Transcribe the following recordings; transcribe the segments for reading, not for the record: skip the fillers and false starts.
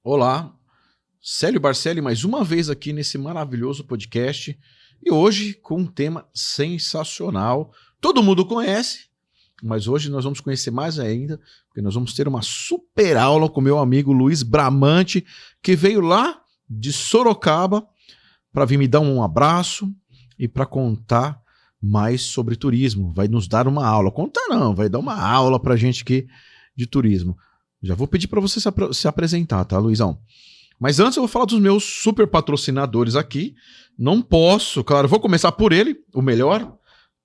Olá, Célio Barcelli mais uma vez aqui nesse maravilhoso podcast e hoje com um tema sensacional. Todo mundo conhece, mas hoje nós vamos conhecer mais ainda, porque nós vamos ter uma super aula com meu amigo Luiz Bramante, que veio lá de Sorocaba para vir me dar um abraço e para contar mais sobre turismo. Vai nos dar uma aula. Contar não, vai dar uma aula para a gente aqui de turismo. Já vou pedir para você se apresentar, tá, Luizão? Mas antes eu vou falar dos meus super patrocinadores aqui. Não posso, claro, vou começar por ele, o melhor,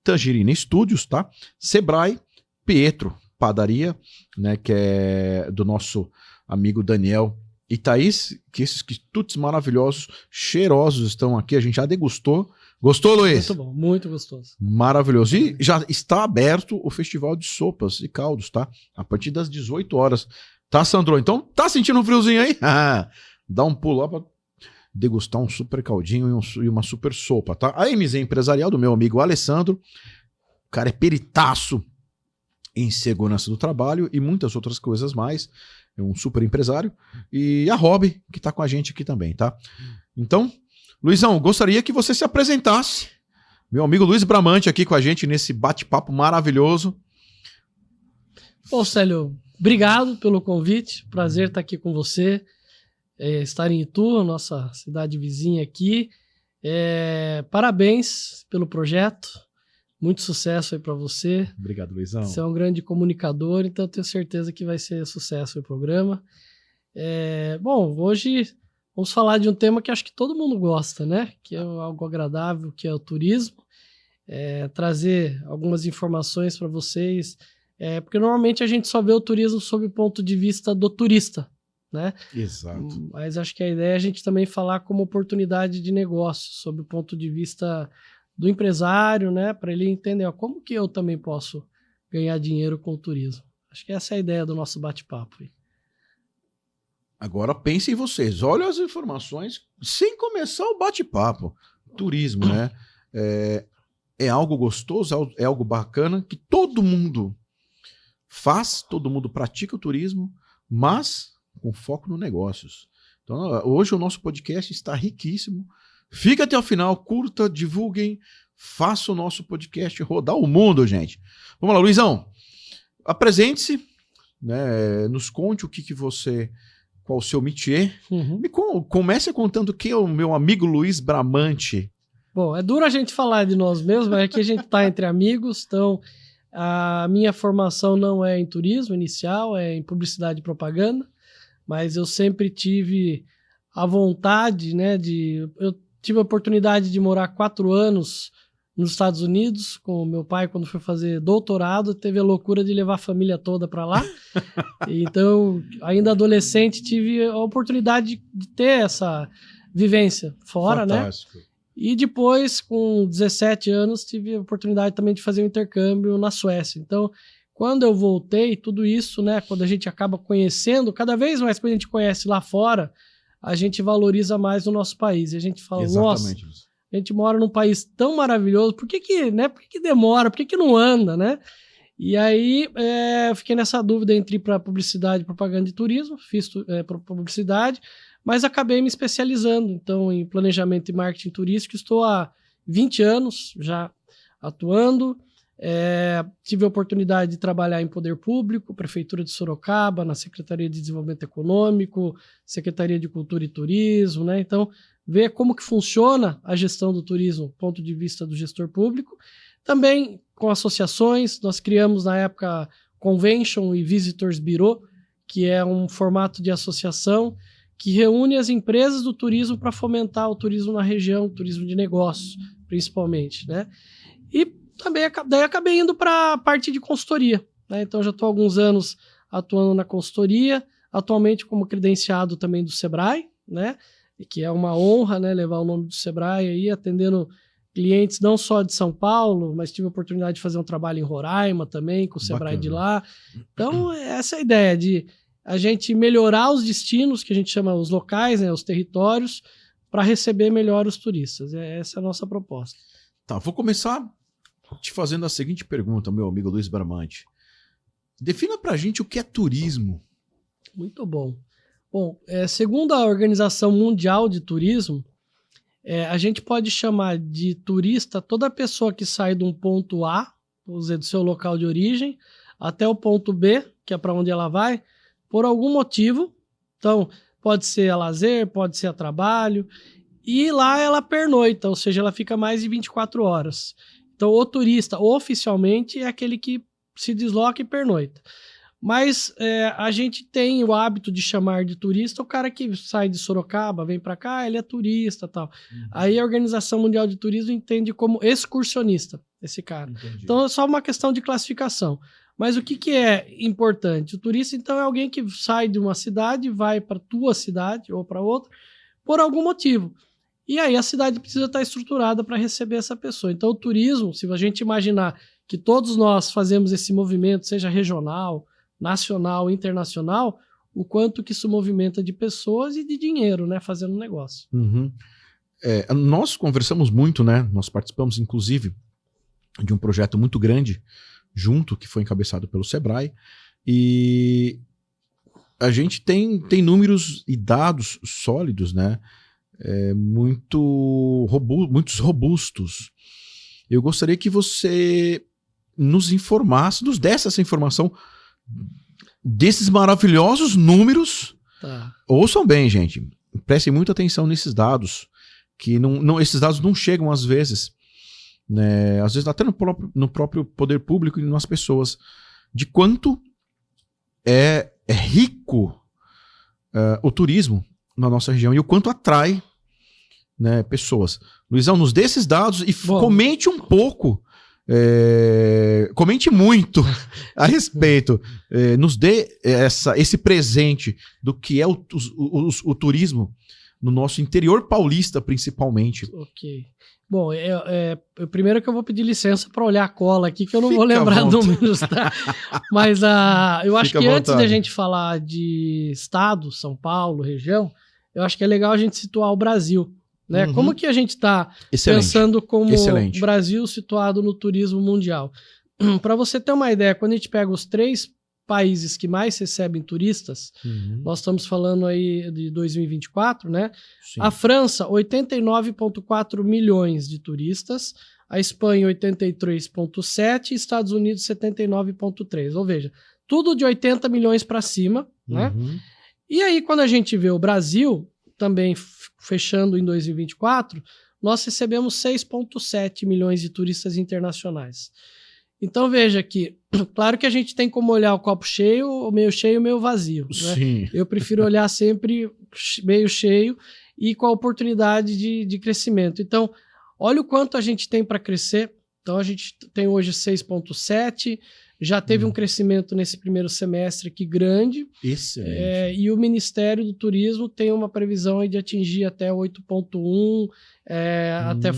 Tangerina Studios, tá? Sebrae, Pietro, padaria, né, que é do nosso amigo Daniel e Thaís, que esses quitutes maravilhosos, cheirosos estão aqui, a gente já degustou. Gostou, Luiz? Muito bom, muito gostoso. Maravilhoso. E já está aberto o Festival de Sopas e Caldos, tá? A partir das 18 horas. Tá, Sandro? Então, tá sentindo um friozinho aí? Dá um pulo lá pra degustar um super caldinho e uma super sopa, tá? A MZ Empresarial do meu amigo Alessandro. O cara é peritaço em segurança do trabalho e muitas outras coisas mais. É um super empresário. E a Hobby, que tá com a gente aqui também, tá? Então, Luizão, gostaria que você se apresentasse. Meu amigo Luiz Bramante aqui com a gente nesse bate-papo maravilhoso. Bom, Célio, obrigado pelo convite. Prazer estar aqui com você. Estar em Itu, nossa cidade vizinha aqui. Parabéns pelo projeto. Muito sucesso aí para você. Obrigado, Luizão. Você é um grande comunicador, então eu tenho certeza que vai ser sucesso o programa. Bom, hoje vamos falar de um tema que acho que todo mundo gosta, né? Que é algo agradável, que é o turismo. Trazer algumas informações para vocês, porque normalmente a gente só vê o turismo sob o ponto de vista do turista, né? Exato. Mas acho que a ideia é a gente também falar como oportunidade de negócio, sob o ponto de vista do empresário, né? Para ele entender como que eu também posso ganhar dinheiro com o turismo. Acho que essa é a ideia do nosso bate-papo aí. Agora pensem vocês, olha as informações sem começar o bate-papo. Turismo, né? É algo gostoso, é algo bacana que todo mundo faz, todo mundo pratica o turismo, mas com foco no negócios. Então, hoje o nosso podcast está riquíssimo. Fica até o final, curta, divulguem, faça o nosso podcast rodar o mundo, gente. Vamos lá, Luizão. Apresente-se, né? Nos conte o que você... Qual o seu métier? Comece contando quem é o meu amigo Luiz Bramante. Bom, é duro a gente falar de nós mesmos, mas aqui a gente está entre amigos, então a minha formação não é em turismo inicial, é em publicidade e propaganda, mas eu sempre tive a vontade, né, eu tive a oportunidade de morar 4 anos nos Estados Unidos com o meu pai quando foi fazer doutorado, teve a loucura de levar a família toda para lá. Então, ainda adolescente, tive a oportunidade de ter essa vivência fora, fantástico, né? E depois, com 17 anos, tive a oportunidade também de fazer um intercâmbio na Suécia. Então, quando eu voltei, tudo isso, né? Quando a gente acaba conhecendo, cada vez mais que a gente conhece lá fora, a gente valoriza mais o nosso país. E a gente fala, exatamente, nossa, a gente mora num país tão maravilhoso, por que demora? Por que não anda, né? E aí eu fiquei nessa dúvida entre ir para publicidade, propaganda e turismo, fiz publicidade, mas acabei me especializando então em planejamento e marketing turístico. Estou há 20 anos já atuando, tive a oportunidade de trabalhar em poder público, Prefeitura de Sorocaba, na Secretaria de Desenvolvimento Econômico, Secretaria de Cultura e Turismo, né? Então, ver como que funciona a gestão do turismo do ponto de vista do gestor público. Também com associações, nós criamos na época Convention e Visitors Bureau, que é um formato de associação que reúne as empresas do turismo para fomentar o turismo na região, o turismo de negócios, principalmente, né? E também daí acabei indo para a parte de consultoria, né? Então já estou há alguns anos atuando na consultoria, atualmente como credenciado também do Sebrae, né? E que é uma honra, né, levar o nome do Sebrae aí, atendendo clientes não só de São Paulo, mas tive a oportunidade de fazer um trabalho em Roraima também, com o Sebrae de lá. Então, essa é a ideia de a gente melhorar os destinos, que a gente chama os locais, né, os territórios, para receber melhor os turistas. Essa é a nossa proposta. Tá, vou começar te fazendo a seguinte pergunta, meu amigo Luiz Bramante. Defina pra gente o que é turismo. Muito bom. Bom, segundo a Organização Mundial de Turismo, a gente pode chamar de turista toda pessoa que sai de um ponto A, vamos dizer, do seu local de origem, até o ponto B, que é para onde ela vai, por algum motivo. Então, pode ser a lazer, pode ser a trabalho, e lá ela pernoita, ou seja, ela fica mais de 24 horas. Então, o turista, oficialmente, é aquele que se desloca e pernoita. Mas a gente tem o hábito de chamar de turista o cara que sai de Sorocaba, vem para cá, ele é turista e tal. Aí a Organização Mundial de Turismo entende como excursionista, esse cara. Entendi. Então é só uma questão de classificação. Mas o que é importante? O turista, então, é alguém que sai de uma cidade, vai para tua cidade ou para outra, por algum motivo. E aí a cidade precisa estar estruturada para receber essa pessoa. Então o turismo, se a gente imaginar que todos nós fazemos esse movimento, seja regional, nacional, internacional, o quanto que isso movimenta de pessoas e de dinheiro, né, fazendo negócio. Uhum. Nós conversamos muito, né? Nós participamos, inclusive, de um projeto muito grande junto, que foi encabeçado pelo Sebrae, e a gente tem números e dados sólidos, né? Muitos robustos. Eu gostaria que você nos informasse, nos desse essa informação desses maravilhosos números. Tá. Ouçam bem, gente. Prestem muita atenção nesses dados, que esses dados não chegam às vezes, né? Às vezes até no próprio poder público e nas pessoas, de quanto é rico o turismo na nossa região e o quanto atrai, né, pessoas. Luizão, nos dê esses dados e comente um pouco. Comente muito a respeito, nos dê esse presente do que é o turismo no nosso interior paulista, principalmente. Ok. Bom, primeiro que eu vou pedir licença para olhar a cola aqui, que eu não vou lembrar números, tá? Mas eu acho que antes de a gente falar de estado, São Paulo, região, eu acho que é legal a gente situar o Brasil. Né? Uhum. Como que a gente está pensando como o Brasil situado no turismo mundial? Para você ter uma ideia, quando a gente pega os 3 países que mais recebem turistas, nós estamos falando aí de 2024, né? Sim. A França, 89,4 milhões de turistas, a Espanha, 83,7 e Estados Unidos, 79,3. Ou seja, tudo de 80 milhões para cima, né? E aí, quando a gente vê o Brasil, também fechando em 2024, nós recebemos 6,7 milhões de turistas internacionais. Então veja que, claro que a gente tem como olhar o copo cheio, o meio cheio e o meio vazio. Né? Sim. Eu prefiro olhar sempre meio cheio e com a oportunidade de crescimento. Então, olha o quanto a gente tem para crescer. Então a gente tem hoje 6,7, já teve um crescimento nesse primeiro semestre aqui grande. Excelente. E o Ministério do Turismo tem uma previsão aí de atingir até 8,1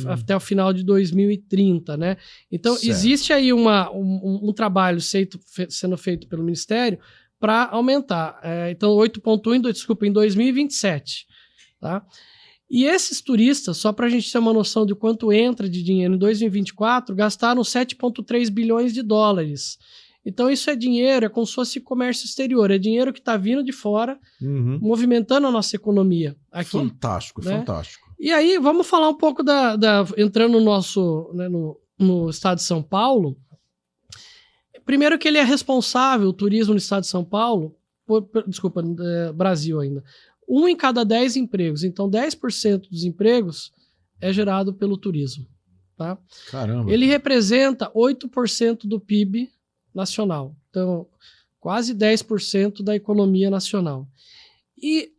até o final de 2030, né? Então, certo. Existe aí um trabalho sendo feito pelo Ministério para aumentar. Então, 8,1, em 2027, tá? E esses turistas, só para a gente ter uma noção de quanto entra de dinheiro em 2024, gastaram 7,3 bilhões de dólares. Então isso é dinheiro, é como se fosse comércio exterior, é dinheiro que está vindo de fora, movimentando a nossa economia aqui. Fantástico, né? Fantástico. E aí, vamos falar um pouco entrando no nosso, né, no estado de São Paulo. Primeiro que ele é responsável, o turismo no estado de São Paulo, Brasil ainda, 1 em cada 10 empregos. Então, 10% dos empregos é gerado pelo turismo. Tá? Caramba. Ele representa 8% do PIB nacional. Então, quase 10% da economia nacional. E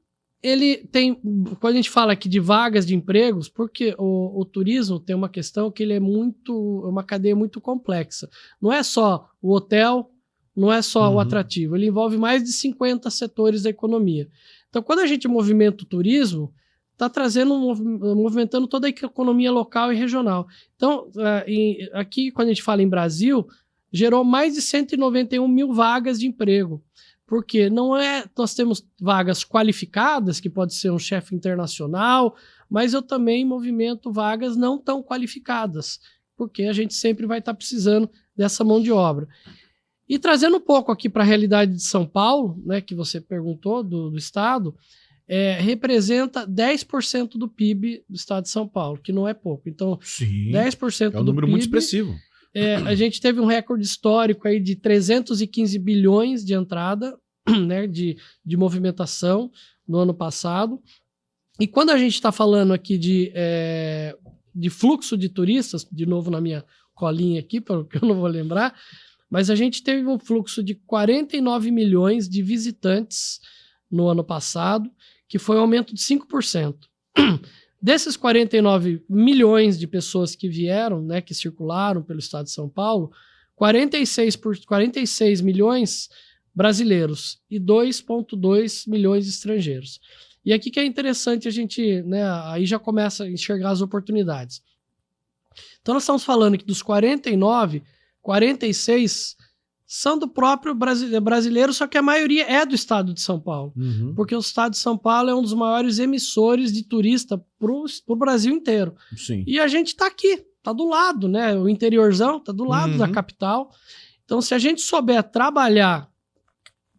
ele tem, quando a gente fala aqui de vagas de empregos, porque o turismo tem uma questão que ele é uma cadeia muito complexa. Não é só o hotel, não é só o atrativo, ele envolve mais de 50 setores da economia. Então, quando a gente movimenta o turismo, está movimentando toda a economia local e regional. Então, aqui, quando a gente fala em Brasil, gerou mais de 191 mil vagas de emprego. Porque nós temos vagas qualificadas, que pode ser um chefe internacional, mas eu também movimento vagas não tão qualificadas, porque a gente sempre vai estar precisando dessa mão de obra. E trazendo um pouco aqui para a realidade de São Paulo, né, que você perguntou, do estado, representa 10% do PIB do estado de São Paulo, que não é pouco. Então, Sim, 10% é um do número PIB, muito expressivo. a gente teve um recorde histórico aí de 315 bilhões de entrada, né, de movimentação no ano passado. E quando a gente está falando aqui de fluxo de turistas, de novo na minha colinha aqui, porque eu não vou lembrar, mas a gente teve um fluxo de 49 milhões de visitantes no ano passado, que foi um aumento de 5%. Desses 49 milhões de pessoas que vieram, né, que circularam pelo estado de São Paulo, 46 milhões brasileiros e 2,2 milhões de estrangeiros. E aqui que é interessante a gente, né, aí já começa a enxergar as oportunidades. Então nós estamos falando que dos 49, 46 são do próprio brasileiro, só que a maioria é do estado de São Paulo. Uhum. Porque o estado de São Paulo é um dos maiores emissores de turista para o Brasil inteiro. Sim. E a gente está aqui, está do lado, né? O interiorzão está do lado da capital. Então, se a gente souber trabalhar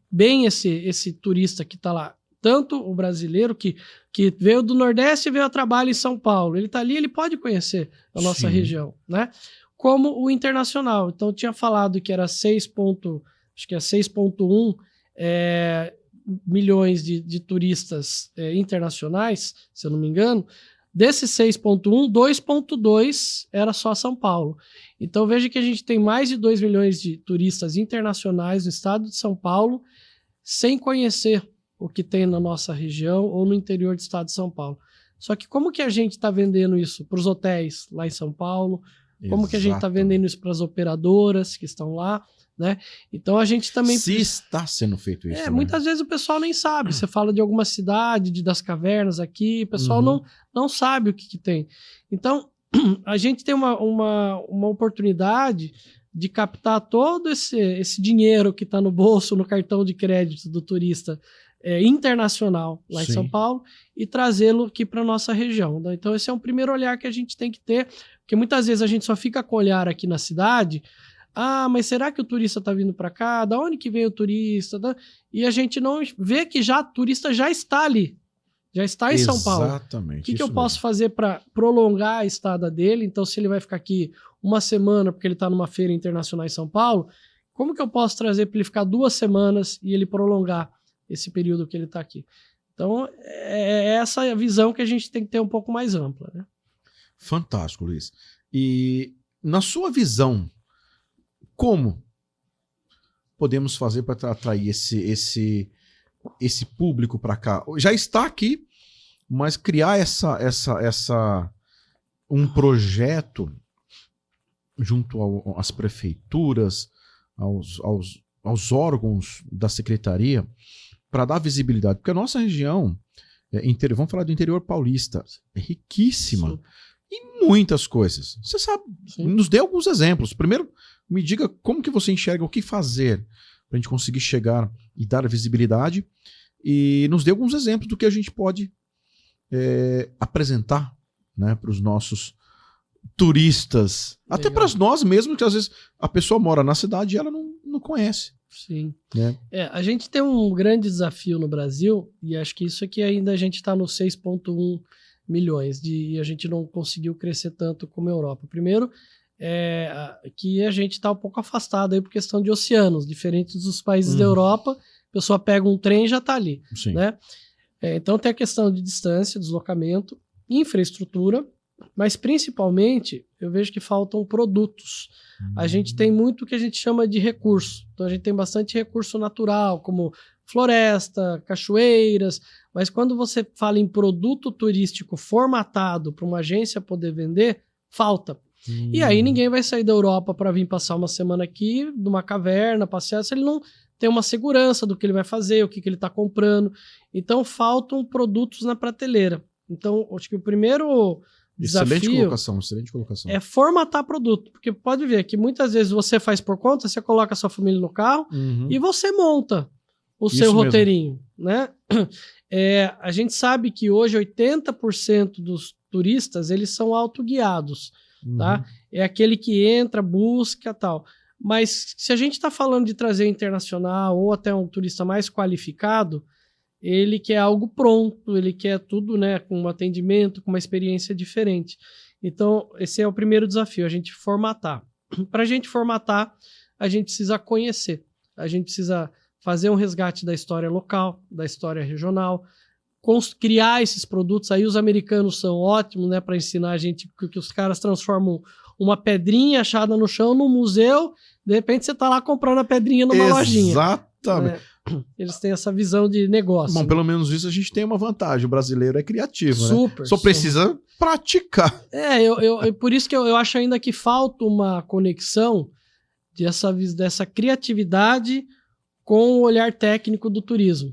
bem esse turista que está lá, tanto o brasileiro que veio do Nordeste e veio a trabalho em São Paulo, ele está ali, ele pode conhecer a nossa região, né? Como o internacional. Então, eu tinha falado que era 6,1 milhões de turistas internacionais, se eu não me engano. Desses 6,1, 2,2 era só São Paulo. Então, veja que a gente tem mais de 2 milhões de turistas internacionais no estado de São Paulo, sem conhecer o que tem na nossa região ou no interior do estado de São Paulo. Só que como que a gente está vendendo isso para os hotéis lá em São Paulo? Como que a gente está vendendo isso para as operadoras que estão lá, né? Então a gente também... Se está sendo feito isso. Muitas vezes o pessoal nem sabe. Você fala de alguma cidade, das cavernas aqui, o pessoal não sabe o que tem. Então, a gente tem uma oportunidade de captar todo esse dinheiro que está no bolso, no cartão de crédito do turista internacional lá em São Paulo e trazê-lo aqui para a nossa região. Então esse é um primeiro olhar que a gente tem que ter, porque muitas vezes a gente só fica com o olhar aqui na cidade. Ah, mas será que o turista está vindo para cá? Da onde que veio o turista? E a gente não vê que o turista já está ali, já está em São Paulo. Exatamente. O que eu posso fazer para prolongar a estada dele? Então, se ele vai ficar aqui uma semana porque ele está numa feira internacional em São Paulo, como que eu posso trazer para ele ficar 2 semanas e ele prolongar esse período que ele está aqui? Então, é essa a visão que a gente tem que ter um pouco mais ampla, né? Fantástico, Luiz. E na sua visão, como podemos fazer para atrair esse público para cá? Já está aqui, mas criar um projeto junto às prefeituras, aos órgãos da secretaria, para dar visibilidade. Porque a nossa região, vamos falar do interior paulista, é riquíssima em muitas coisas. Você sabe, nos dê alguns exemplos. Primeiro, me diga como que você enxerga o que fazer para a gente conseguir chegar e dar visibilidade, e nos dê alguns exemplos do que a gente pode apresentar, né, para os nossos turistas. Legal. Até para nós mesmos, que às vezes a pessoa mora na cidade e ela não conhece. Sim. Né? A gente tem um grande desafio no Brasil, e acho que isso aqui ainda a gente está nos 6,1 milhões, e a gente não conseguiu crescer tanto como a Europa. Primeiro, que a gente está um pouco afastado aí por questão de oceanos, diferentes dos países da Europa, a pessoa pega um trem e já está ali. Sim. Né? Então tem a questão de distância, deslocamento, infraestrutura, mas principalmente eu vejo que faltam produtos. A gente tem muito o que a gente chama de recurso. Então a gente tem bastante recurso natural, como floresta, cachoeiras, mas quando você fala em produto turístico formatado para uma agência poder vender, falta. E aí ninguém vai sair da Europa para vir passar uma semana aqui, numa caverna, passear, se ele não tem uma segurança do que ele vai fazer, o que ele está comprando. Então faltam produtos na prateleira. Então acho que o primeiro desafio excelente colocação. É formatar produto, porque pode ver que muitas vezes você faz por conta, você coloca a sua família no carro e você monta o seu roteirinho, né? A gente sabe que hoje 80% dos turistas, eles são autoguiados, tá? É aquele que entra, busca, tal. Mas se a gente está falando de trazer internacional ou até um turista mais qualificado, ele quer algo pronto, ele quer tudo, né, com um atendimento, com uma experiência diferente. Então, esse é o primeiro desafio, a gente formatar. Para a gente formatar, a gente precisa conhecer, a gente precisa fazer um resgate da história local, da história regional, criar esses produtos. Aí os americanos são ótimos, né, para ensinar a gente que os caras transformam uma pedrinha achada no chão num museu, de repente você está lá comprando a pedrinha numa lojinha. Exatamente. Eles têm essa visão de negócio. Bom, né? pelo menos isso a gente tem uma vantagem. O brasileiro é criativo, Super, né? Só precisa praticar. Por isso que eu acho ainda que falta uma conexão dessa criatividade com o olhar técnico do turismo.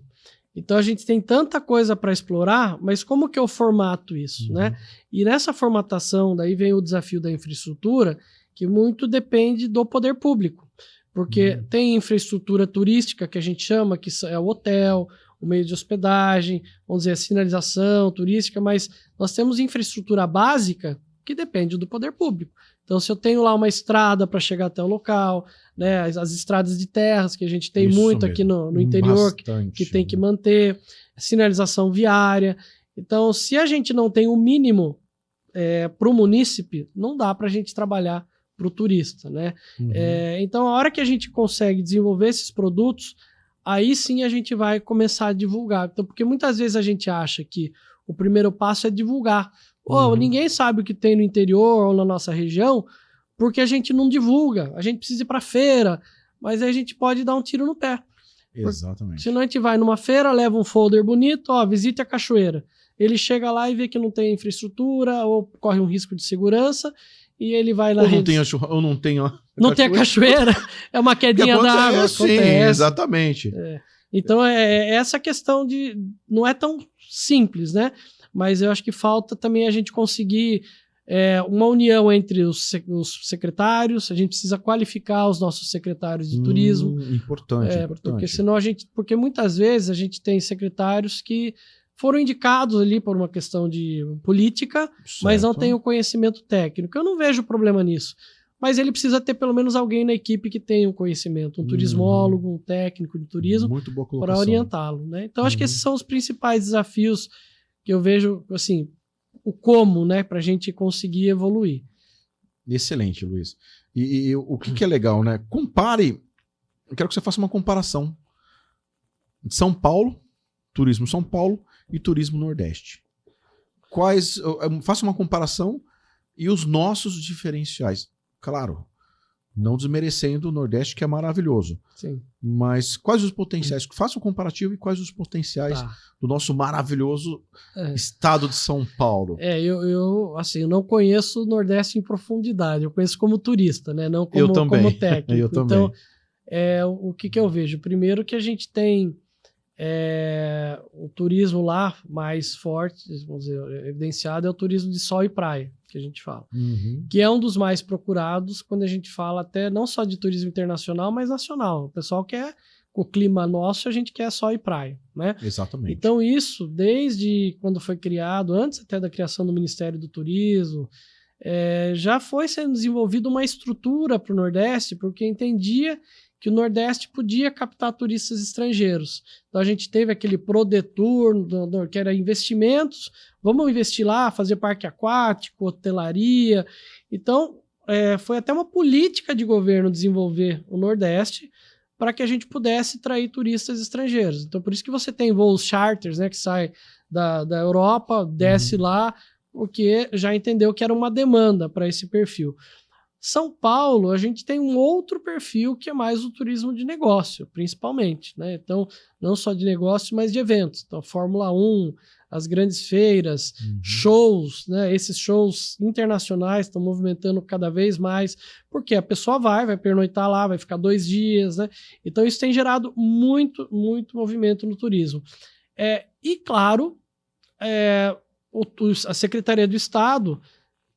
Então a gente tem tanta coisa para explorar, mas como que eu formato isso, né? E nessa formatação, daí vem o desafio da infraestrutura, que muito depende do poder público. Porque tem infraestrutura turística, que a gente chama, que é o hotel, o meio de hospedagem, vamos dizer, a sinalização turística, mas nós temos infraestrutura básica que depende do poder público. Então, se eu tenho lá uma estrada para chegar até o local, né, as estradas de terras, que a gente tem Isso muito mesmo. aqui no interior, Bastante, que tem que manter, sinalização viária. Então, se a gente não tem o mínimo para o munícipe, não dá para a gente trabalhar para o turista, né? Então, a hora que a gente consegue desenvolver esses produtos, aí sim a gente vai começar a divulgar. Então, porque muitas vezes a gente acha que o primeiro passo é divulgar. Ninguém sabe o que tem no interior ou na nossa região, porque a gente não divulga. A gente precisa ir para feira, mas aí a gente pode dar um tiro no pé. Exatamente. Senão a gente vai numa feira, leva um folder bonito, visite a cachoeira. Ele chega lá e vê que não tem infraestrutura ou corre um risco de segurança e ele vai lá... Ou não tem a cachoeira, é uma quedinha d'água. Sim, exatamente. Então, essa questão de... Não é tão simples, né? Mas eu acho que falta também a gente conseguir uma união entre os secretários. A gente precisa qualificar os nossos secretários de turismo. Importante. Porque senão porque muitas vezes a gente tem secretários que foram indicados ali por uma questão de política, mas não tem o conhecimento técnico. Eu não vejo problema nisso. Mas ele precisa ter pelo menos alguém na equipe que tenha um conhecimento, um turismólogo, um técnico de turismo, para orientá-lo, né? Então, acho que esses são os principais desafios que eu vejo, assim, o como, né, para a gente conseguir evoluir. Excelente, Luiz. E o que é legal, né? Compare, eu quero que você faça uma comparação de São Paulo, turismo São Paulo e turismo Nordeste. Faça uma comparação e os nossos diferenciais. Claro, não desmerecendo o Nordeste, que é maravilhoso. Sim. Mas quais os potenciais? Faça o comparativo e quais os potenciais do nosso maravilhoso estado de São Paulo. Eu não conheço o Nordeste em profundidade. Eu conheço como turista, né? Não como técnico. Eu também. Então, o que eu vejo? Primeiro que a gente tem o turismo lá mais forte, vamos dizer, evidenciado, é o turismo de sol e praia, que a gente fala. Que é um dos mais procurados quando a gente fala até não só de turismo internacional, mas nacional. O pessoal quer, com o clima nosso, a gente quer sol e praia, né? Exatamente. Então isso, desde quando foi criado, antes até da criação do Ministério do Turismo, já foi sendo desenvolvida uma estrutura para o Nordeste, porque entendia que o Nordeste podia captar turistas estrangeiros. Então a gente teve aquele Prodetur, que era investimentos, vamos investir lá, fazer parque aquático, hotelaria. Então foi até uma política de governo desenvolver o Nordeste para que a gente pudesse atrair turistas estrangeiros. Então por isso que você tem voos charters, né, que sai da Europa, desce lá, porque já entendeu que era uma demanda para esse perfil. São Paulo, a gente tem um outro perfil que é mais o turismo de negócio, principalmente, né? Então, não só de negócio, mas de eventos. Então, Fórmula 1, as grandes feiras, shows, né? Esses shows internacionais estão movimentando cada vez mais, porque a pessoa vai pernoitar lá, vai ficar 2 dias, né? Então, isso tem gerado muito, muito movimento no turismo. E, claro, a Secretaria do Estado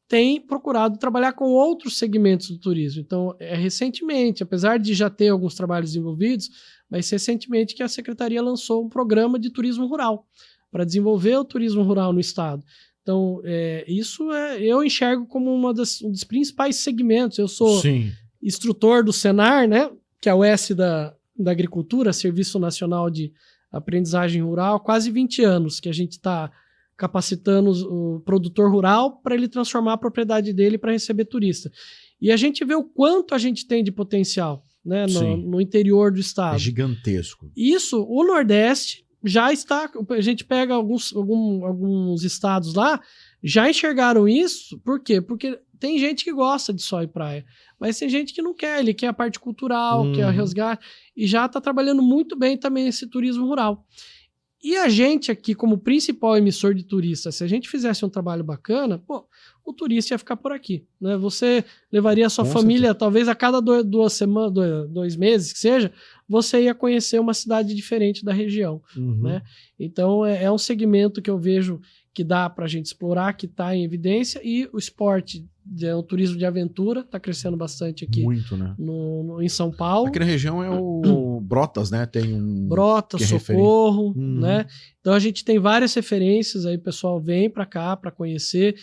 tem procurado trabalhar com outros segmentos do turismo. Então, recentemente, apesar de já ter alguns trabalhos desenvolvidos, mas recentemente que a Secretaria lançou um programa de turismo rural para desenvolver o turismo rural no estado. Então, isso eu enxergo como um dos principais segmentos. Eu sou instrutor do Senar, né? Que é o S da Agricultura, Serviço Nacional de Aprendizagem Rural, quase 20 anos que a gente está capacitando o produtor rural para ele transformar a propriedade dele para receber turista. E a gente vê o quanto a gente tem de potencial, né, no interior do estado. É gigantesco. Isso, o Nordeste já está... A gente pega alguns estados lá, já enxergaram isso. Por quê? Porque tem gente que gosta de sol e praia, mas tem gente que não quer, ele quer a parte cultural, quer resgate, e já está trabalhando muito bem também esse turismo rural. E a gente aqui, como principal emissor de turistas, se a gente fizesse um trabalho bacana, pô, o turista ia ficar por aqui, né? Você levaria a sua família, talvez a cada 2 meses, que seja, você ia conhecer uma cidade diferente da região, né? Então, é um segmento que eu vejo que dá para a gente explorar, que está em evidência, e o esporte, o turismo de aventura, está crescendo bastante aqui. Muito, né? Em São Paulo. Aqui na região é o Brotas, né? Tem um... Brotas, Socorro, né? Então a gente tem várias referências, aí o pessoal vem para cá para conhecer.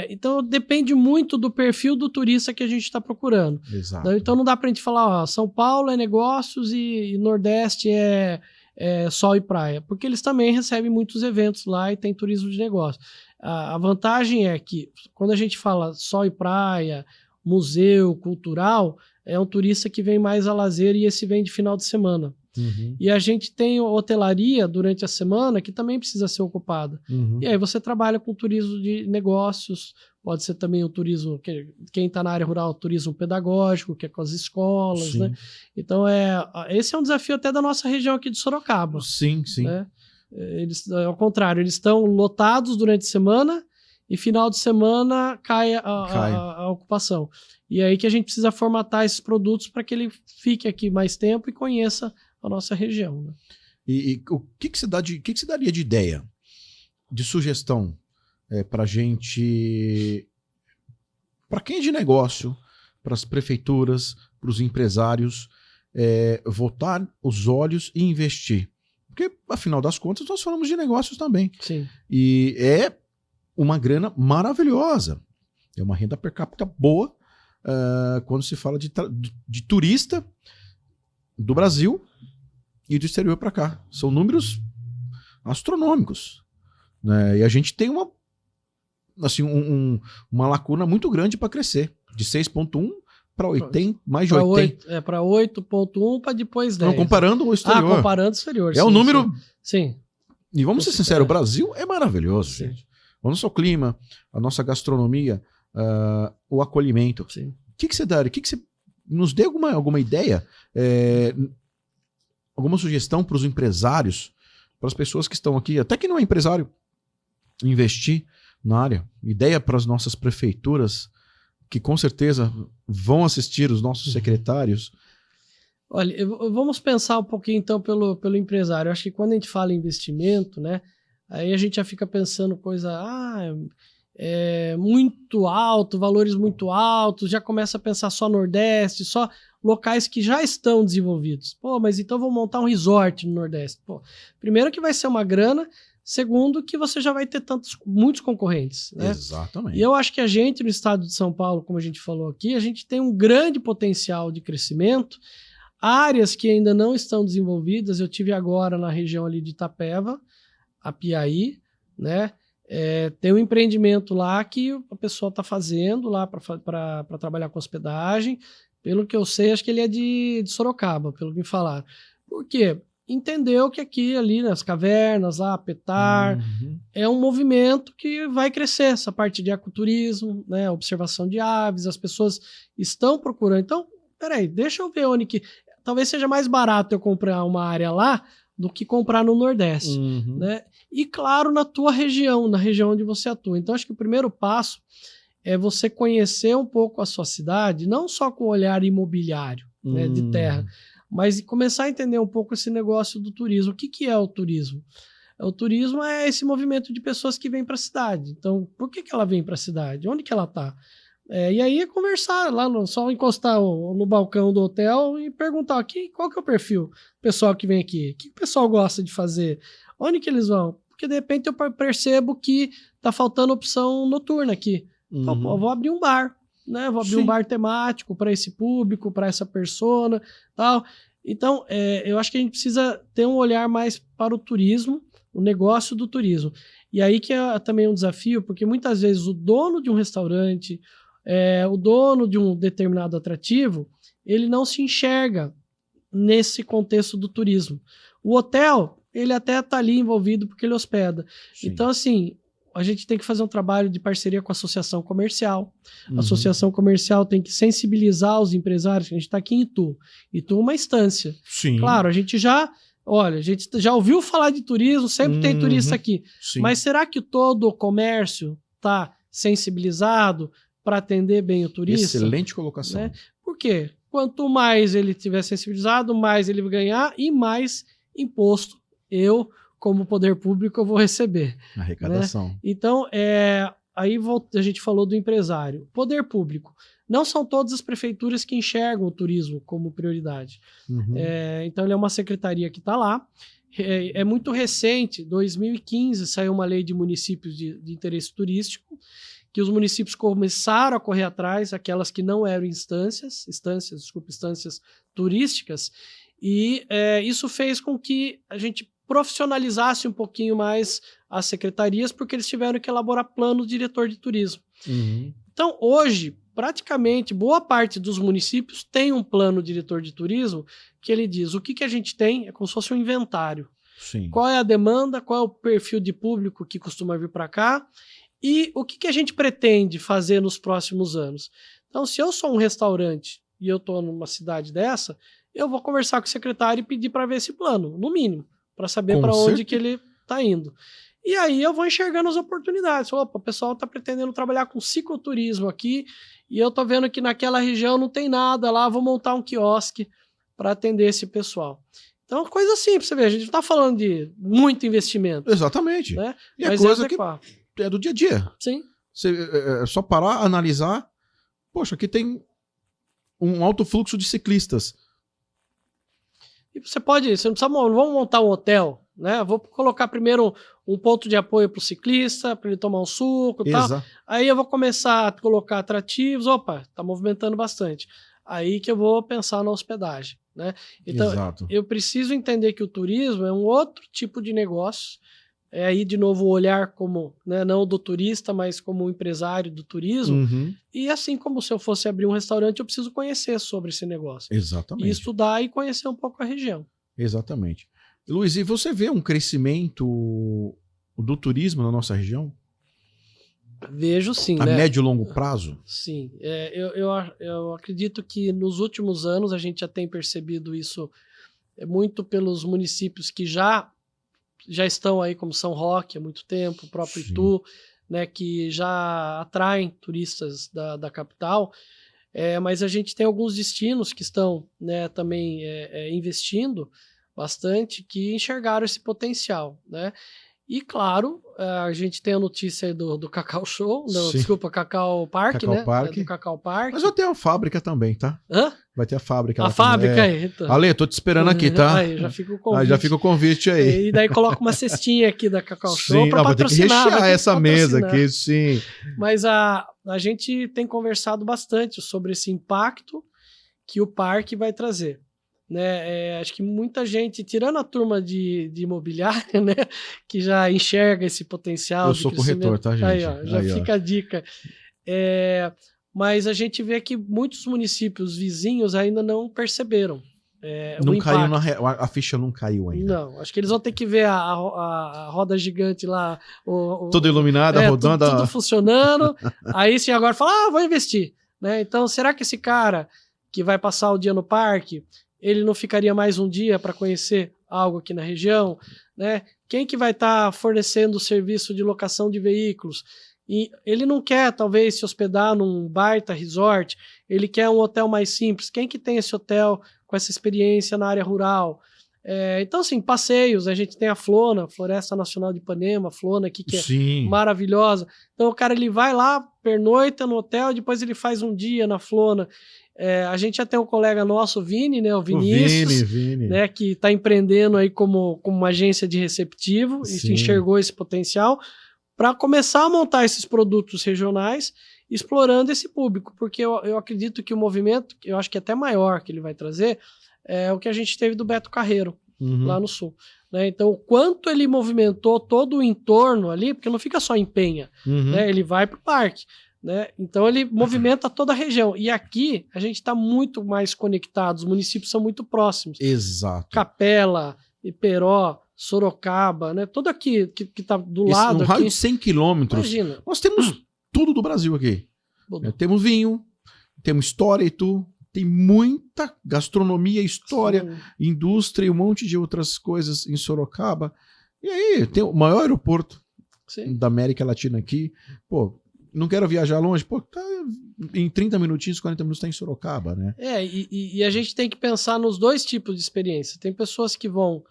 Então depende muito do perfil do turista que a gente está procurando. Exato. Então não dá para a gente falar, ó, São Paulo é negócios e Nordeste é sol e praia, porque eles também recebem muitos eventos lá e tem turismo de negócio. A vantagem é que quando a gente fala sol e praia, museu, cultural, é um turista que vem mais a lazer e esse vem de final de semana. E a gente tem hotelaria durante a semana que também precisa ser ocupada. E aí você trabalha com turismo de negócios, pode ser também o turismo, quem está na área rural, turismo pedagógico, que é com as escolas, né? Então, esse é um desafio até da nossa região aqui de Sorocaba. Sim. Né? Eles, ao contrário, eles estão lotados durante a semana e final de semana cai a ocupação. E é aí que a gente precisa formatar esses produtos para que ele fique aqui mais tempo e conheça a nossa região. Né? E o que você daria de ideia, de sugestão para gente, para quem é de negócio, para as prefeituras, para os empresários, voltar os olhos e investir? Porque, afinal das contas, nós falamos de negócios também. Sim. E é uma grana maravilhosa. É uma renda per capita boa quando se fala de turista do Brasil e do exterior para cá. São números astronômicos. Né? E a gente tem uma lacuna muito grande para crescer. De 6,1 para 80, mais de 80. Para 8,1 para depois 10. Não, comparando o exterior. Comparando o exterior. É o número... Sim. E vamos ser sinceros, o Brasil é maravilhoso, gente. O nosso clima, a nossa gastronomia, o acolhimento. Sim. O que você daria? Que você nos dê alguma ideia? Alguma sugestão para os empresários, para as pessoas que estão aqui, até que não é empresário, investir na área? Ideia para as nossas prefeituras, que com certeza vão assistir os nossos secretários. Olha, vamos pensar um pouquinho então pelo empresário. Eu acho que quando a gente fala em investimento, né, aí a gente já fica pensando muito alto, valores muito altos, já começa a pensar só Nordeste, só locais que já estão desenvolvidos. Pô, mas então vou montar um resort no Nordeste. Pô, primeiro que vai ser uma grana, segundo que você já vai ter muitos concorrentes. Né? Exatamente. E eu acho que a gente no estado de São Paulo, como a gente falou aqui, a gente tem um grande potencial de crescimento, áreas que ainda não estão desenvolvidas. Eu tive agora na região ali de Itapeva, Apiaí, né? Tem um empreendimento lá que a pessoa está fazendo lá para trabalhar com hospedagem. Pelo que eu sei, acho que ele é de Sorocaba, pelo que me falaram. Por quê? Entendeu que aqui, ali nas cavernas, lá, Petar, é um movimento que vai crescer, essa parte de ecoturismo, né? Observação de aves, as pessoas estão procurando. Então, peraí, deixa eu ver onde que... Talvez seja mais barato eu comprar uma área lá do que comprar no Nordeste, né? E, claro, na tua região, na região onde você atua. Então, acho que o primeiro passo é você conhecer um pouco a sua cidade, não só com o olhar imobiliário, né, de terra, mas começar a entender um pouco esse negócio do turismo. O que é o turismo? O turismo é esse movimento de pessoas que vêm para a cidade. Então, por que ela vem para a cidade? Onde que ela está? E aí é conversar lá, só encostar no balcão do hotel e perguntar aqui, qual que é o perfil do pessoal que vem aqui? O que o pessoal gosta de fazer? Onde que eles vão? Porque de repente eu percebo que está faltando opção noturna aqui. Então, pô, eu vou abrir um bar. né? Vou abrir Sim. um bar temático para esse público, para essa persona, tal. Então, eu acho que a gente precisa ter um olhar mais para o turismo, o negócio do turismo. E aí que é também um desafio, porque muitas vezes o dono de um restaurante, o dono de um determinado atrativo, ele não se enxerga nesse contexto do turismo. O hotel, ele até está ali envolvido porque ele hospeda. Sim. Então, assim, a gente tem que fazer um trabalho de parceria com a associação comercial. Uhum. A associação comercial tem que sensibilizar os empresários. A gente está aqui em Itu. Itu é uma instância. Sim. Claro, a gente já ouviu falar de turismo, sempre tem turista aqui. Sim. Mas será que todo o comércio está sensibilizado para atender bem o turista? Excelente colocação. Né? Por quê? Quanto mais ele tiver sensibilizado, mais ele vai ganhar e mais imposto eu, como poder público, eu vou receber. Arrecadação. Né? Então, aí a gente falou do empresário. Poder público. Não são todas as prefeituras que enxergam o turismo como prioridade. Uhum. Então, ele é uma secretaria que está lá. É muito recente, 2015, saiu uma lei de municípios de interesse turístico, que os municípios começaram a correr atrás, aquelas que não eram instâncias turísticas, e isso fez com que a gente profissionalizasse um pouquinho mais as secretarias, porque eles tiveram que elaborar plano diretor de turismo. Uhum. Então, hoje, praticamente, boa parte dos municípios tem um plano diretor de turismo que ele diz o que a gente tem, é como se fosse um inventário. Sim. Qual é a demanda, qual é o perfil de público que costuma vir para cá, e o que a gente pretende fazer nos próximos anos. Então, se eu sou um restaurante e eu estou numa cidade dessa, eu vou conversar com o secretário e pedir para ver esse plano, no mínimo, para saber para onde que ele está indo. E aí eu vou enxergando as oportunidades. Opa, o pessoal está pretendendo trabalhar com cicloturismo aqui e eu estou vendo que naquela região não tem nada lá, vou montar um quiosque para atender esse pessoal. Então, coisa simples, você vê, a gente não está falando de muito investimento. Exatamente. Né? E mas é coisa que é do dia a dia. Sim. É só parar, analisar. Poxa, aqui tem um alto fluxo de ciclistas. E você não precisa, vamos montar um hotel, né? Vou colocar primeiro um ponto de apoio para o ciclista, para ele tomar um suco e tal. Aí eu vou começar a colocar atrativos. Opa, tá movimentando bastante. Aí que eu vou pensar na hospedagem, né? Então, eu preciso entender que o turismo é um outro tipo de negócio. É aí, de novo, o olhar como, né, não do turista, mas como um empresário do turismo. Uhum. E assim como se eu fosse abrir um restaurante, eu preciso conhecer sobre esse negócio. Exatamente. E estudar e conhecer um pouco a região. Exatamente. Luiz, e você vê um crescimento do turismo na nossa região? Vejo sim, a né? médio e longo prazo? Sim. Eu acredito que nos últimos anos a gente já tem percebido isso muito pelos municípios que já estão aí, como São Roque há muito tempo, o próprio Itu, né, que já atraem turistas da capital, mas a gente tem alguns destinos que estão, né, também investindo bastante, que enxergaram esse potencial, né? E claro, a gente tem a notícia aí do Cacau Show, não, desculpa, Cacau Park, Cacau né? Park. Do Cacau Park. Mas vai ter a fábrica também, tá? Hã? Vai ter a fábrica. A fábrica aí. Então. Ale, tô te esperando aqui, tá? Aí, já fica o convite. Já fica o convite aí. E daí coloca uma cestinha aqui da Cacau Show para patrocinar. Vai ter que rechear essa mesa aqui, sim. Mas a gente tem conversado bastante sobre esse impacto que o parque vai trazer. Né? Acho que muita gente, tirando a turma de imobiliária, né, que já enxerga esse potencial. Eu sou corretor, tá, gente? Aí, ó, já fica a dica. Mas a gente vê que muitos municípios vizinhos ainda não perceberam. Não caiu a ficha não caiu ainda. Não, acho que eles vão ter que ver a roda gigante lá. Tudo iluminada, rodando. Tudo funcionando. Aí sim, agora fala, vou investir. Né? Então, será que esse cara que vai passar o dia no parque, ele não ficaria mais um dia para conhecer algo aqui na região? Né? Quem que vai estar fornecendo o serviço de locação de veículos? E ele não quer, talvez, se hospedar num baita resort, ele quer um hotel mais simples. Quem que tem esse hotel com essa experiência na área rural? Então, assim, passeios, a gente tem a Flona, Floresta Nacional de Ipanema, a Flona aqui, que é maravilhosa. Então, o cara, ele vai lá, pernoita no hotel, depois ele faz um dia na Flona. A gente já tem um colega nosso, o Vini, né, o Vinícius, Vini. Né, que está empreendendo aí como uma agência de receptivo, e enxergou esse potencial para começar a montar esses produtos regionais explorando esse público, porque eu acredito que o movimento, eu acho que até maior que ele vai trazer, é o que a gente teve do Beto Carreiro, lá no Sul. Né? Então, o quanto ele movimentou todo o entorno ali, porque não fica só em Penha, né? Ele vai para o parque. Né? Então, ele movimenta toda a região. E aqui, a gente está muito mais conectado, os municípios são muito próximos. Exato. Capela, Iperó, Sorocaba, né? Todo aqui que está do lado. Um aqui, raio de 100 quilômetros. Imagina. Nós temos tudo do Brasil aqui. Temos vinho, temos história e tudo. Tem muita gastronomia, história, indústria e um monte de outras coisas em Sorocaba. E aí, tem o maior aeroporto da América Latina aqui. Pô, não quero viajar longe. Pô, tá em 30 minutinhos, 40 minutos tá em Sorocaba, né? E a gente tem que pensar nos dois tipos de experiência. Tem pessoas que vão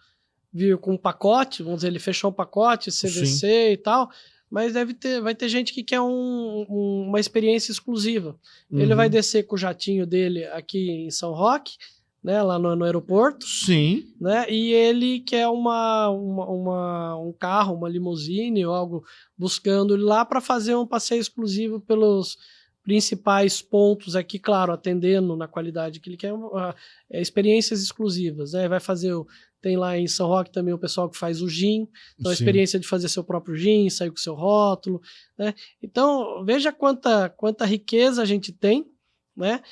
vir com um pacote, vamos dizer, ele fechou um pacote, CVC e tal, mas vai ter gente que quer uma experiência exclusiva. Ele vai descer com o jatinho dele aqui em São Roque, né, lá no aeroporto. Sim. Né, e ele quer um carro, uma limusine ou algo, buscando ele lá para fazer um passeio exclusivo pelos principais pontos aqui, claro, atendendo na qualidade que ele quer, experiências exclusivas. Né, tem lá em São Roque também o pessoal que faz o gin, então a experiência de fazer seu próprio gin, sair com seu rótulo, né? Então, veja quanta riqueza a gente tem, né?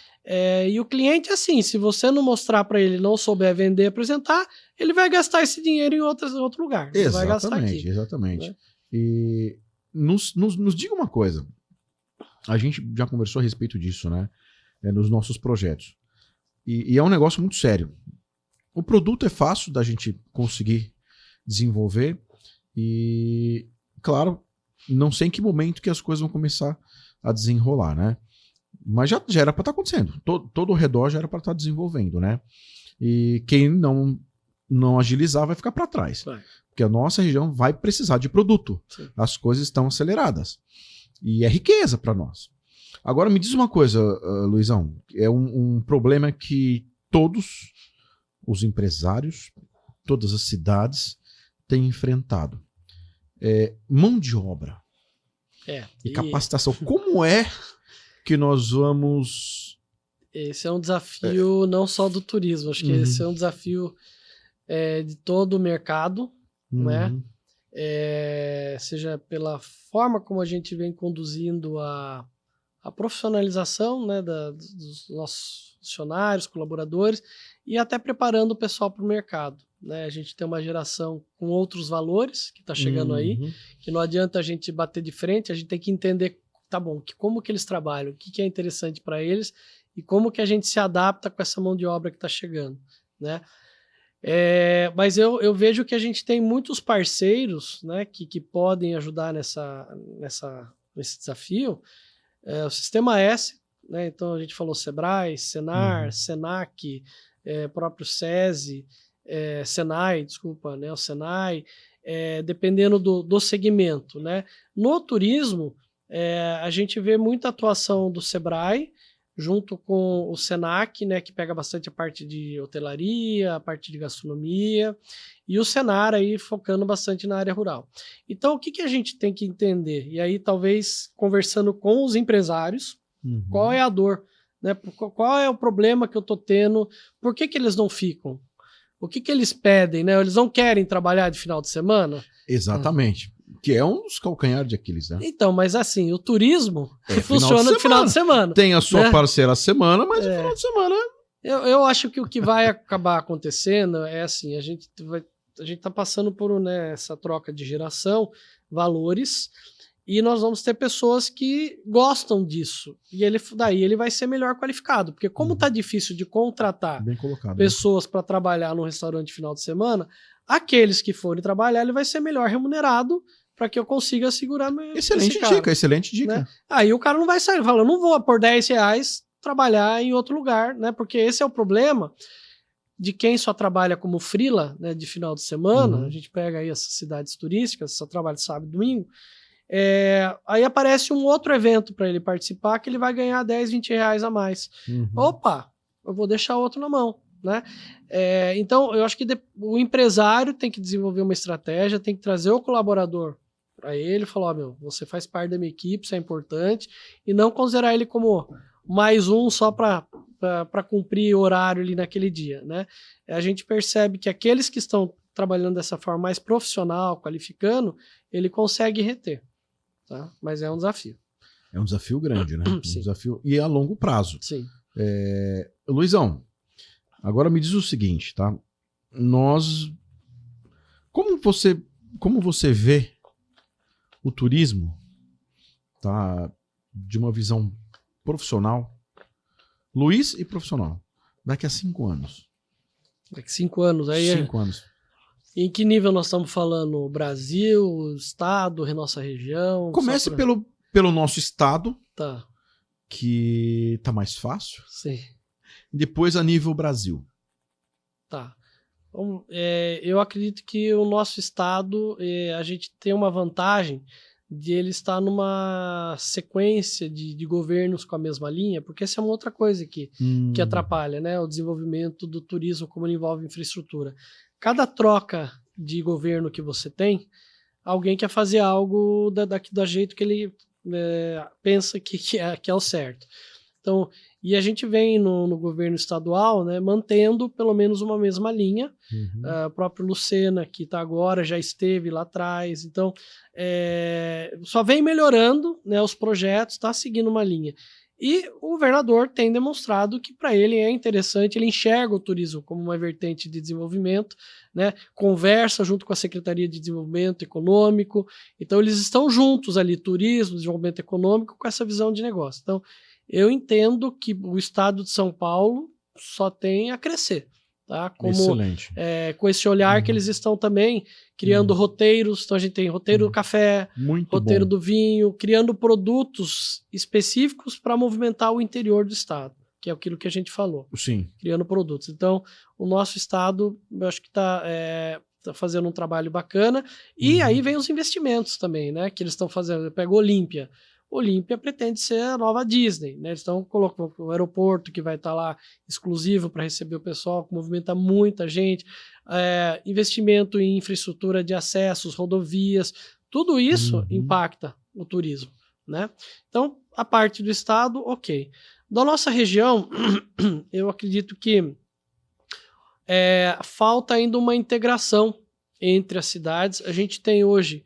E o cliente, assim, se você não mostrar para ele, não souber vender, apresentar, ele vai gastar esse dinheiro em outro lugar. Ele vai gastar aqui. Exatamente. Né? E nos diga uma coisa, a gente já conversou a respeito disso, né? Nos nossos projetos. E é um negócio muito sério. O produto é fácil da gente conseguir desenvolver e, claro, não sei em que momento que as coisas vão começar a desenrolar, né? Mas já era para estar acontecendo. Todo o redor já era para estar desenvolvendo, né? E quem não agilizar vai ficar para trás. Porque a nossa região vai precisar de produto. Sim. As coisas estão aceleradas. E é riqueza para nós. Agora, me diz uma coisa, Luizão. É um problema que todos os empresários, todas as cidades têm enfrentado. Mão de obra e capacitação. Como é que nós vamos... Esse é um desafio não só do turismo, acho que esse é um desafio de todo o mercado, né? Seja pela forma como a gente vem conduzindo a profissionalização, né, dos nossos funcionários, colaboradores, e até preparando o pessoal para o mercado. Né? A gente tem uma geração com outros valores que está chegando aí, que não adianta a gente bater de frente, a gente tem que entender, tá bom, como que eles trabalham, o que é interessante para eles e como que a gente se adapta com essa mão de obra que está chegando. Né? Mas eu vejo que a gente tem muitos parceiros, né, que podem ajudar nesse desafio. O Sistema S, né, então a gente falou Sebrae, Senar, Senac, próprio SESI, Senai, desculpa, né, o Senai, dependendo do segmento. Né. No turismo, a gente vê muita atuação do Sebrae, junto com o Senac, né, que pega bastante a parte de hotelaria, a parte de gastronomia, e o Senar aí focando bastante na área rural. Então, o que a gente tem que entender? E aí, talvez, conversando com os empresários, qual é a dor? Né? Qual é o problema que eu estou tendo? Por que eles não ficam? O que eles pedem? Né? Eles não querem trabalhar de final de semana? Exatamente. Que é um dos calcanhares de Aquiles, né? Então, mas assim, o turismo funciona de final de semana. Tem a sua parceira semana, mas no final de semana... Eu acho que o que vai acabar acontecendo é assim, a gente tá passando por essa troca de geração, valores, e nós vamos ter pessoas que gostam disso. E daí ele vai ser melhor qualificado, porque como tá difícil de contratar pessoas para trabalhar no restaurante final de semana, aqueles que forem trabalhar, ele vai ser melhor remunerado para que eu consiga segurar meu excelente dica. Né? Aí o cara não vai sair falando, não vou por R$10 trabalhar em outro lugar, né? Porque esse é o problema de quem só trabalha como freela, né, de final de semana. A gente pega aí essas cidades turísticas, só trabalha sábado e domingo. Aí aparece um outro evento para ele participar que ele vai ganhar R$10, R$20 a mais. Opa, eu vou deixar outro na mão. Né? Então, eu acho que o empresário tem que desenvolver uma estratégia, tem que trazer o colaborador para ele, falou, ó, meu, você faz parte da minha equipe, isso é importante, e não considerar ele como mais um só para cumprir horário ali naquele dia, né? A gente percebe que aqueles que estão trabalhando dessa forma mais profissional, qualificando, ele consegue reter, tá? Mas é um desafio. É um desafio grande, né? Sim. Um desafio e a longo prazo. Sim. Luizão, agora me diz o seguinte, tá? Como você vê o turismo, tá? De uma visão profissional, Luiz e profissional, daqui a 5 anos. Daqui a 5 anos. Aí 5 anos. Em que nível nós estamos falando? Brasil, estado, nossa região? Comece pelo nosso estado, Tá. que tá mais fácil. Sim. Depois a nível Brasil. Tá. Então, eu acredito que o nosso estado, a gente tem uma vantagem de ele estar numa sequência de governos com a mesma linha, porque essa é uma outra coisa que atrapalha, né, o desenvolvimento do turismo como ele envolve infraestrutura. Cada troca de governo que você tem, alguém quer fazer algo do jeito que ele pensa que é o certo. Então, e a gente vem no governo estadual, né, mantendo pelo menos uma mesma linha. O próprio Lucena, que está agora, já esteve lá atrás. Então, só vem melhorando, né, os projetos, está seguindo uma linha. E o governador tem demonstrado que para ele é interessante, ele enxerga o turismo como uma vertente de desenvolvimento, né, conversa junto com a Secretaria de Desenvolvimento Econômico. Então, eles estão juntos ali, turismo, desenvolvimento econômico, com essa visão de negócio. Então, eu entendo que o estado de São Paulo só tem a crescer, tá? Excelente. Com esse olhar que eles estão também criando roteiros. Então a gente tem roteiro do café, roteiro do vinho, criando produtos específicos para movimentar o interior do estado, que é aquilo que a gente falou. Sim. Criando produtos. Então o nosso estado, eu acho que está fazendo um trabalho bacana. E aí vem os investimentos também, né? Que eles estão fazendo. Pega o Olímpia. Olímpia pretende ser a nova Disney, né? Eles estão colocando o aeroporto que vai estar lá exclusivo para receber o pessoal, que movimenta muita gente, investimento em infraestrutura de acessos, rodovias, tudo isso impacta o turismo, né? Então, a parte do estado, ok. Da nossa região, eu acredito que falta ainda uma integração entre as cidades. A gente tem hoje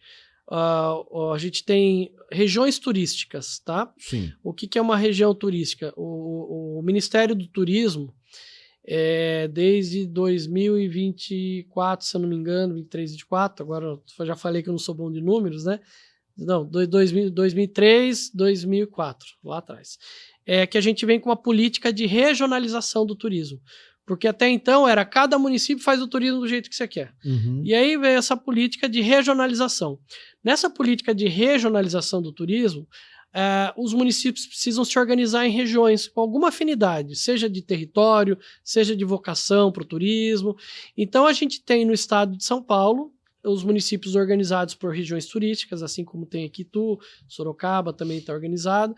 a gente tem regiões turísticas, tá? Sim. O que é uma região turística? O Ministério do Turismo, desde 2024, se eu não me engano, 23, 24, agora eu já falei que eu não sou bom de números, né? Não, 2003, 2004, lá atrás. Que a gente vem com uma política de regionalização do turismo. Porque até então era cada município faz o turismo do jeito que você quer. E aí veio essa política de regionalização. Nessa política de regionalização do turismo, os municípios precisam se organizar em regiões com alguma afinidade, seja de território, seja de vocação para o turismo. Então a gente tem no estado de São Paulo os municípios organizados por regiões turísticas, assim como tem aqui Itu, Sorocaba também está organizado.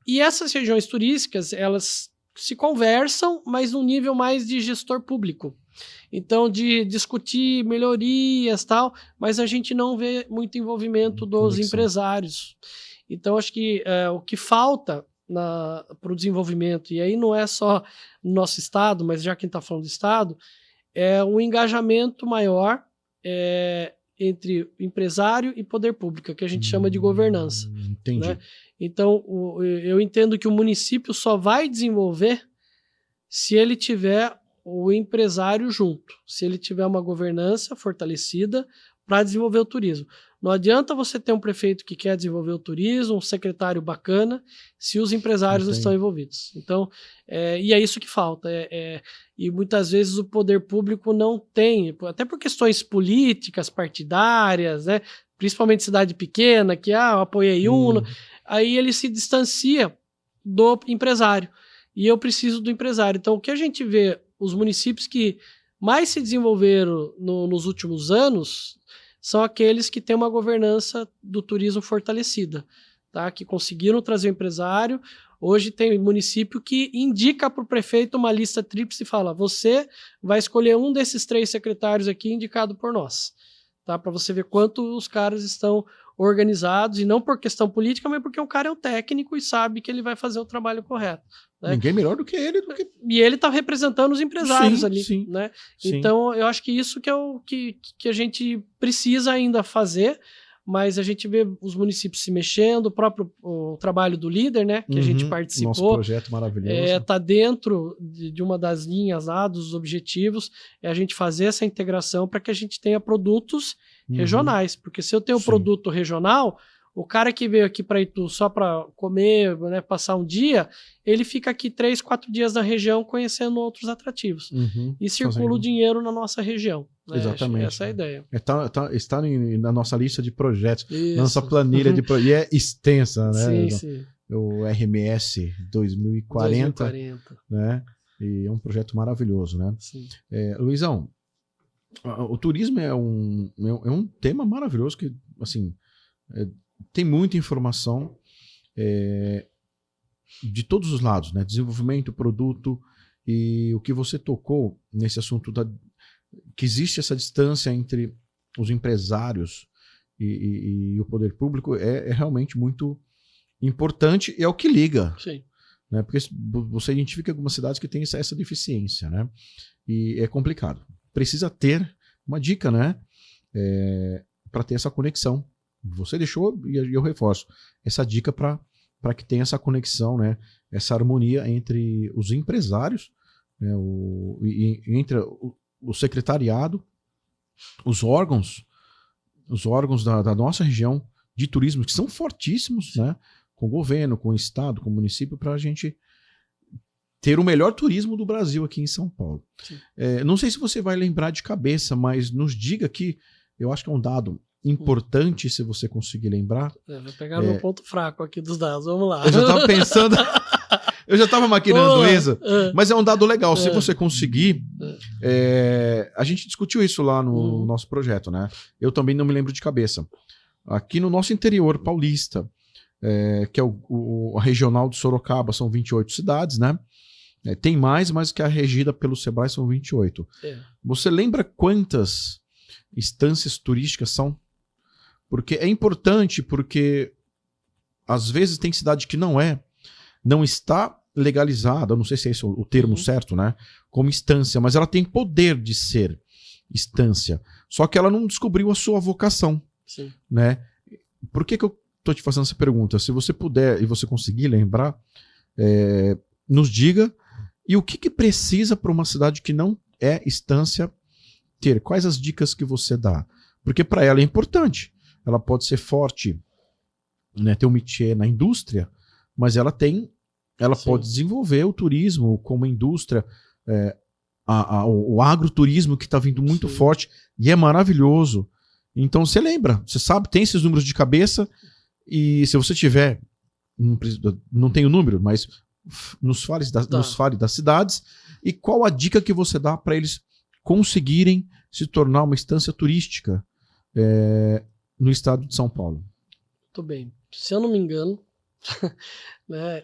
E essas regiões turísticas, elas se conversam, mas num nível mais de gestor público. Então, de discutir melhorias e tal, mas a gente não vê muito envolvimento dos empresários. Então, acho que o que falta para o desenvolvimento, e aí não é só no nosso estado, mas já quem está falando do estado, é um engajamento maior entre empresário e poder público, que a gente chama de governança. Entendi. Né? Então, eu entendo que o município só vai desenvolver se ele tiver o empresário junto, se ele tiver uma governança fortalecida para desenvolver o turismo. Não adianta você ter um prefeito que quer desenvolver o turismo, um secretário bacana, se os empresários não estão envolvidos. Então, e é isso que falta. E muitas vezes o poder público não tem, até por questões políticas, partidárias, né? Principalmente cidade pequena, que eu apoiei aí ele se distancia do empresário. E eu preciso do empresário. Então, o que a gente vê, os municípios que mais se desenvolveram nos últimos anos são aqueles que têm uma governança do turismo fortalecida, tá? Que conseguiram trazer o empresário. Hoje tem município que indica para o prefeito uma lista tríplice e fala: você vai escolher um desses 3 secretários aqui indicado por nós. Tá? Para você ver quanto os caras estão organizados, e não por questão política, mas porque o cara é um técnico e sabe que ele vai fazer o trabalho correto. Né? Ninguém melhor do que ele. E ele está representando os empresários Sim, ali. sim, né? sim. Então, eu acho que isso que é o que a gente precisa ainda fazer, mas a gente vê os municípios se mexendo, o trabalho do líder, né, que a gente participou. Nosso projeto maravilhoso. Está dentro de uma das linhas lá, dos objetivos, é a gente fazer essa integração para que a gente tenha produtos regionais. Porque se eu tenho produto regional, o cara que veio aqui para Itu só para comer, né, passar um dia, ele fica aqui 3, 4 dias na região conhecendo outros atrativos. E circula o dinheiro na nossa região. Né? Exatamente. Essa é a ideia. Está na nossa lista de projetos, na nossa planilha de projetos. E é extensa, né? Sim. O RMS 2040. Né? E é um projeto maravilhoso, né? Sim. Luizão, o turismo é um tema maravilhoso que, assim, tem muita informação de todos os lados, né? Desenvolvimento, produto, e o que você tocou nesse assunto que existe essa distância entre os empresários e o poder público é realmente muito importante e é o que liga. Sim. Né? Porque você identifica algumas cidades que têm essa deficiência, né? E é complicado. Precisa ter uma dica, né? Para ter essa conexão. Você deixou, e eu reforço, essa dica para que tenha essa conexão, né? Essa harmonia entre os empresários, né? Entre o secretariado, os órgãos da nossa região de turismo, que são fortíssimos, né? Com o governo, com o estado, com o município, para a gente ter o melhor turismo do Brasil aqui em São Paulo. Não sei se você vai lembrar de cabeça, mas nos diga que eu acho que é um dado importante, se você conseguir lembrar. Vai pegar o meu ponto fraco aqui dos dados, vamos lá. Eu já estava pensando... Eu já estava maquinando isso, mas é um dado legal. Se você conseguir, a gente discutiu isso lá no nosso projeto, né? Eu também não me lembro de cabeça. Aqui no nosso interior paulista, que é a regional de Sorocaba, são 28 cidades, né? Tem mais, mas que a regida pelo Sebrae são 28. Você lembra quantas instâncias turísticas são? Porque é importante, porque às vezes tem cidade que não está legalizada, não sei se é esse o termo certo, né? Como instância, mas ela tem poder de ser instância. Só que ela não descobriu a sua vocação. Sim. Né? Por que eu estou te fazendo essa pergunta? Se você puder e você conseguir lembrar, nos diga. E o que precisa para uma cidade que não é instância ter? Quais as dicas que você dá? Porque para ela é importante. Ela pode ser forte, né, ter um métier na indústria, mas ela pode desenvolver o turismo como indústria, o agroturismo que está vindo muito forte e é maravilhoso. Então você lembra, você sabe, tem esses números de cabeça, e se você tiver, não tem o número, mas nos fale das cidades, e qual a dica que você dá para eles conseguirem se tornar uma instância turística no estado de São Paulo. Muito bem. Se eu não me engano, né,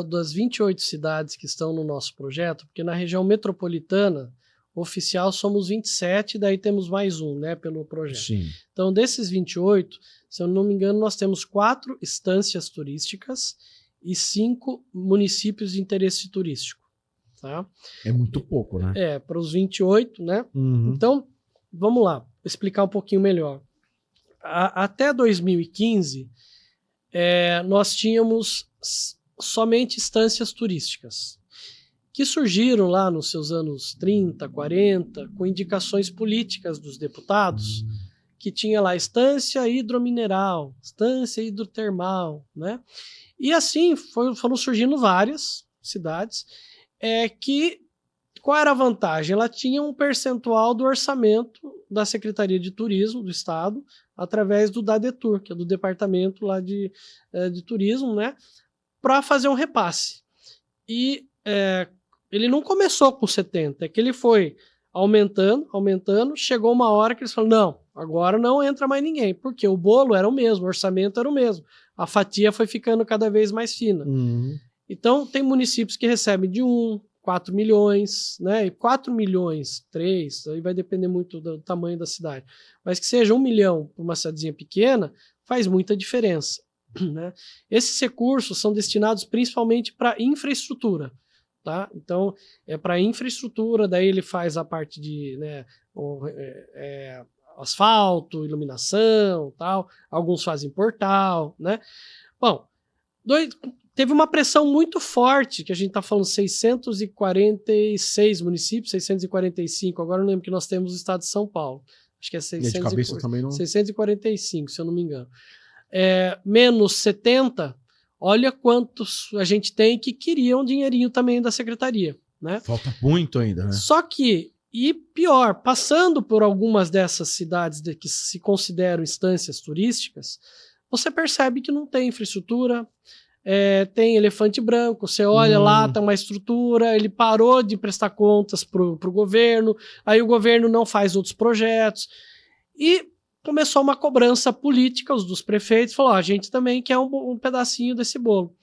das 28 cidades que estão no nosso projeto, porque na região metropolitana oficial somos 27, daí temos mais um, né, pelo projeto. Sim. Então, desses 28, se eu não me engano, nós temos 4 instâncias turísticas e 5 municípios de interesse turístico. Tá? É muito pouco, né? Para os 28, né? Então, vamos lá, explicar um pouquinho melhor. Até 2015, nós tínhamos somente instâncias turísticas, que surgiram lá nos seus anos 30, 40, com indicações políticas dos deputados, que tinha lá estância hidromineral, estância hidrotermal, né? E assim foram surgindo várias cidades, qual era a vantagem? Ela tinha um percentual do orçamento da Secretaria de Turismo do Estado, através do DADETUR, que é do Departamento lá de Turismo, né? Para fazer um repasse. E ele não começou com 70, que ele foi aumentando, chegou uma hora que eles falaram, não, agora não entra mais ninguém, porque o bolo era o mesmo, o orçamento era o mesmo, a fatia foi ficando cada vez mais fina. Então, tem municípios que recebem de 1, 4 milhões, né? E 4 milhões, 3, aí vai depender muito do tamanho da cidade. Mas que seja 1 milhão para uma cidadezinha pequena, faz muita diferença, né? Esses recursos são destinados principalmente para infraestrutura, tá? Então, é para infraestrutura, daí ele faz a parte de, né, asfalto, iluminação, tal. Alguns fazem portal, né? Bom, teve uma pressão muito forte, que a gente está falando 646 municípios, 645, agora eu não lembro que nós temos o estado de São Paulo. Acho que é 600 de cabeça também não... 645, se eu não me engano. Menos 70, olha quantos a gente tem que queriam um dinheirinho também da secretaria, né? Falta muito ainda, né? Só que, e pior, passando por algumas dessas cidades que se consideram instâncias turísticas, você percebe que não tem infraestrutura, tem elefante branco, você olha lá, tá uma estrutura, ele parou de prestar contas pro governo, aí o governo não faz outros projetos, e começou uma cobrança política, os dos prefeitos, falou, a gente também quer um pedacinho desse bolo.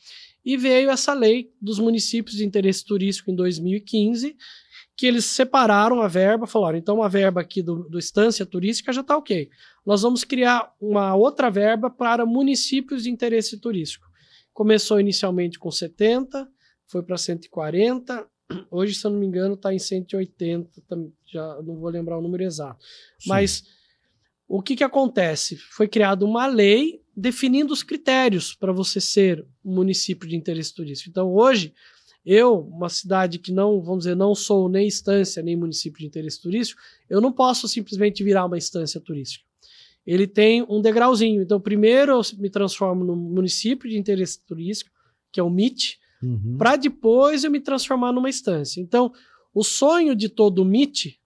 E veio essa lei dos municípios de interesse turístico em 2015, que eles separaram a verba, falaram, então a verba aqui do Estância Turística já está ok. Nós vamos criar uma outra verba para municípios de interesse turístico. Começou inicialmente com 70, foi para 140, hoje, se eu não me engano, está em 180, já não vou lembrar o número exato. Sim. Mas o que acontece? Foi criada uma lei definindo os critérios para você ser um município de interesse turístico. Então, hoje, uma cidade que não, vamos dizer, não sou nem estância, nem município de interesse turístico, eu não posso simplesmente virar uma estância turística. Ele tem um degrauzinho. Então, primeiro eu me transformo no município de interesse turístico, que é o MIT, para depois eu me transformar numa estância. Então, o sonho de todo MIT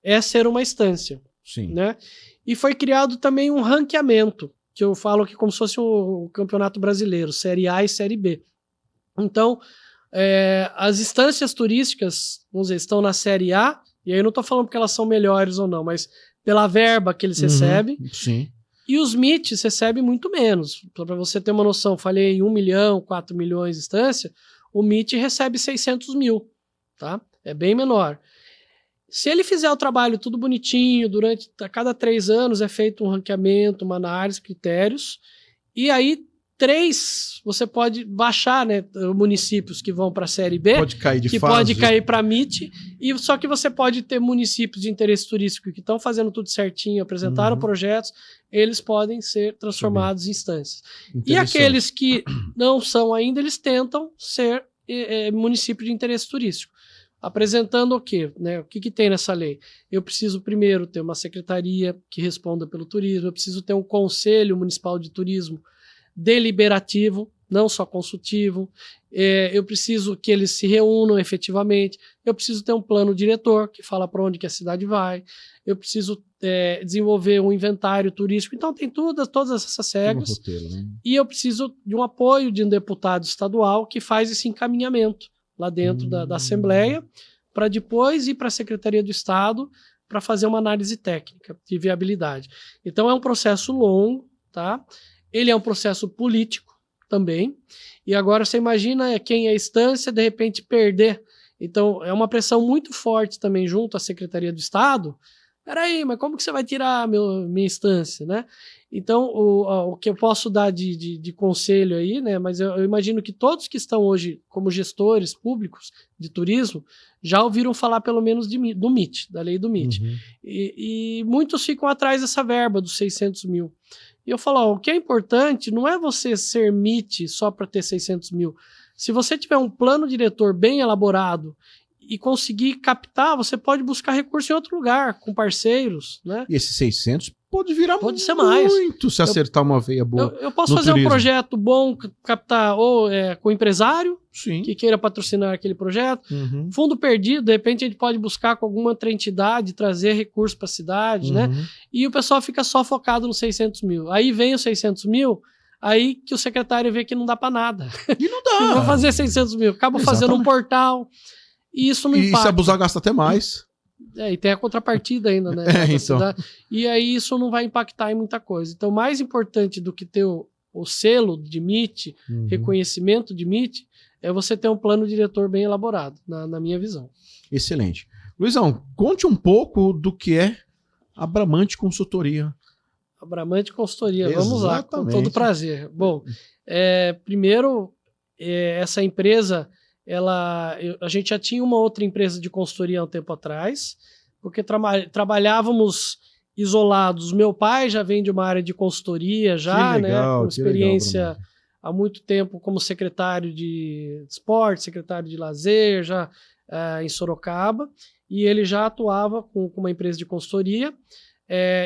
é ser uma estância. Sim. Né? E foi criado também um ranqueamento, que eu falo aqui como se fosse o Campeonato Brasileiro, Série A e Série B. Então, as instâncias turísticas, vamos dizer, estão na Série A, e aí eu não estou falando porque elas são melhores ou não, mas pela verba que eles recebem. Sim. E os MITs recebem muito menos. Para você ter uma noção, falei 1 milhão, 4 milhões de instância, o MIT recebe 600 mil, tá? É bem menor. Se ele fizer o trabalho tudo bonitinho, a cada 3 anos é feito um ranqueamento, uma análise, critérios, e aí 3, você pode baixar, né, municípios que vão para a Série B, pode cair de que fase. Pode cair para MIT, e só que você pode ter municípios de interesse turístico que estão fazendo tudo certinho, apresentaram projetos, eles podem ser transformados em instâncias. E aqueles que não são ainda, eles tentam ser município de interesse turístico. Apresentando o quê? Né? O que tem nessa lei? Eu preciso primeiro ter uma secretaria que responda pelo turismo, eu preciso ter um conselho municipal de turismo deliberativo, não só consultivo, eu preciso que eles se reúnam efetivamente, eu preciso ter um plano diretor que fala para onde que a cidade vai, eu preciso desenvolver um inventário turístico, então tem todas essas regras, roteiro, né? E eu preciso de um apoio de um deputado estadual que faz esse encaminhamento lá dentro da Assembleia, para depois ir para a Secretaria do Estado para fazer uma análise técnica de viabilidade. Então é um processo longo, tá? Ele é um processo político também, e agora você imagina quem é instância, de repente perder. Então é uma pressão muito forte também junto à Secretaria do Estado. Peraí, mas como que você vai tirar minha instância, né? Então, o que eu posso dar de conselho aí, né? Mas eu imagino que todos que estão hoje como gestores públicos de turismo já ouviram falar pelo menos do MIT, da lei do MIT. E muitos ficam atrás dessa verba dos 600 mil. E eu falo, o que é importante não é você ser MIT só para ter 600 mil. Se você tiver um plano diretor bem elaborado e conseguir captar, você pode buscar recurso em outro lugar, com parceiros, né? E esses 600 pode virar pode ser mais. Muito se acertar uma veia boa. Eu posso fazer turismo. Um projeto bom, captar ou com empresário, sim, que queira patrocinar aquele projeto. Fundo perdido, de repente a gente pode buscar com alguma outra entidade, trazer recursos para a cidade, né? E o pessoal fica só focado nos 600 mil. Aí vem os 600 mil, aí que o secretário vê que não dá para nada. E não dá. Vou fazer 600 mil, acaba fazendo um portal, e isso não impacta. E se abusar, gasta até mais. E tem a contrapartida ainda, né? Então. E aí isso não vai impactar em muita coisa. Então, mais importante do que ter o selo de MIT, reconhecimento de MIT, é você ter um plano diretor bem elaborado, na minha visão. Excelente. Luizão, conte um pouco do que é a Bramante Consultoria. A Bramante Consultoria, vamos lá, com todo prazer. Bom, primeiro, essa empresa, a gente já tinha uma outra empresa de consultoria há um tempo atrás, porque trabalhávamos isolados. Meu pai já vem de uma área de consultoria, já, legal, né, com experiência há muito tempo como secretário de esporte, secretário de lazer, já em Sorocaba, e ele já atuava com uma empresa de consultoria.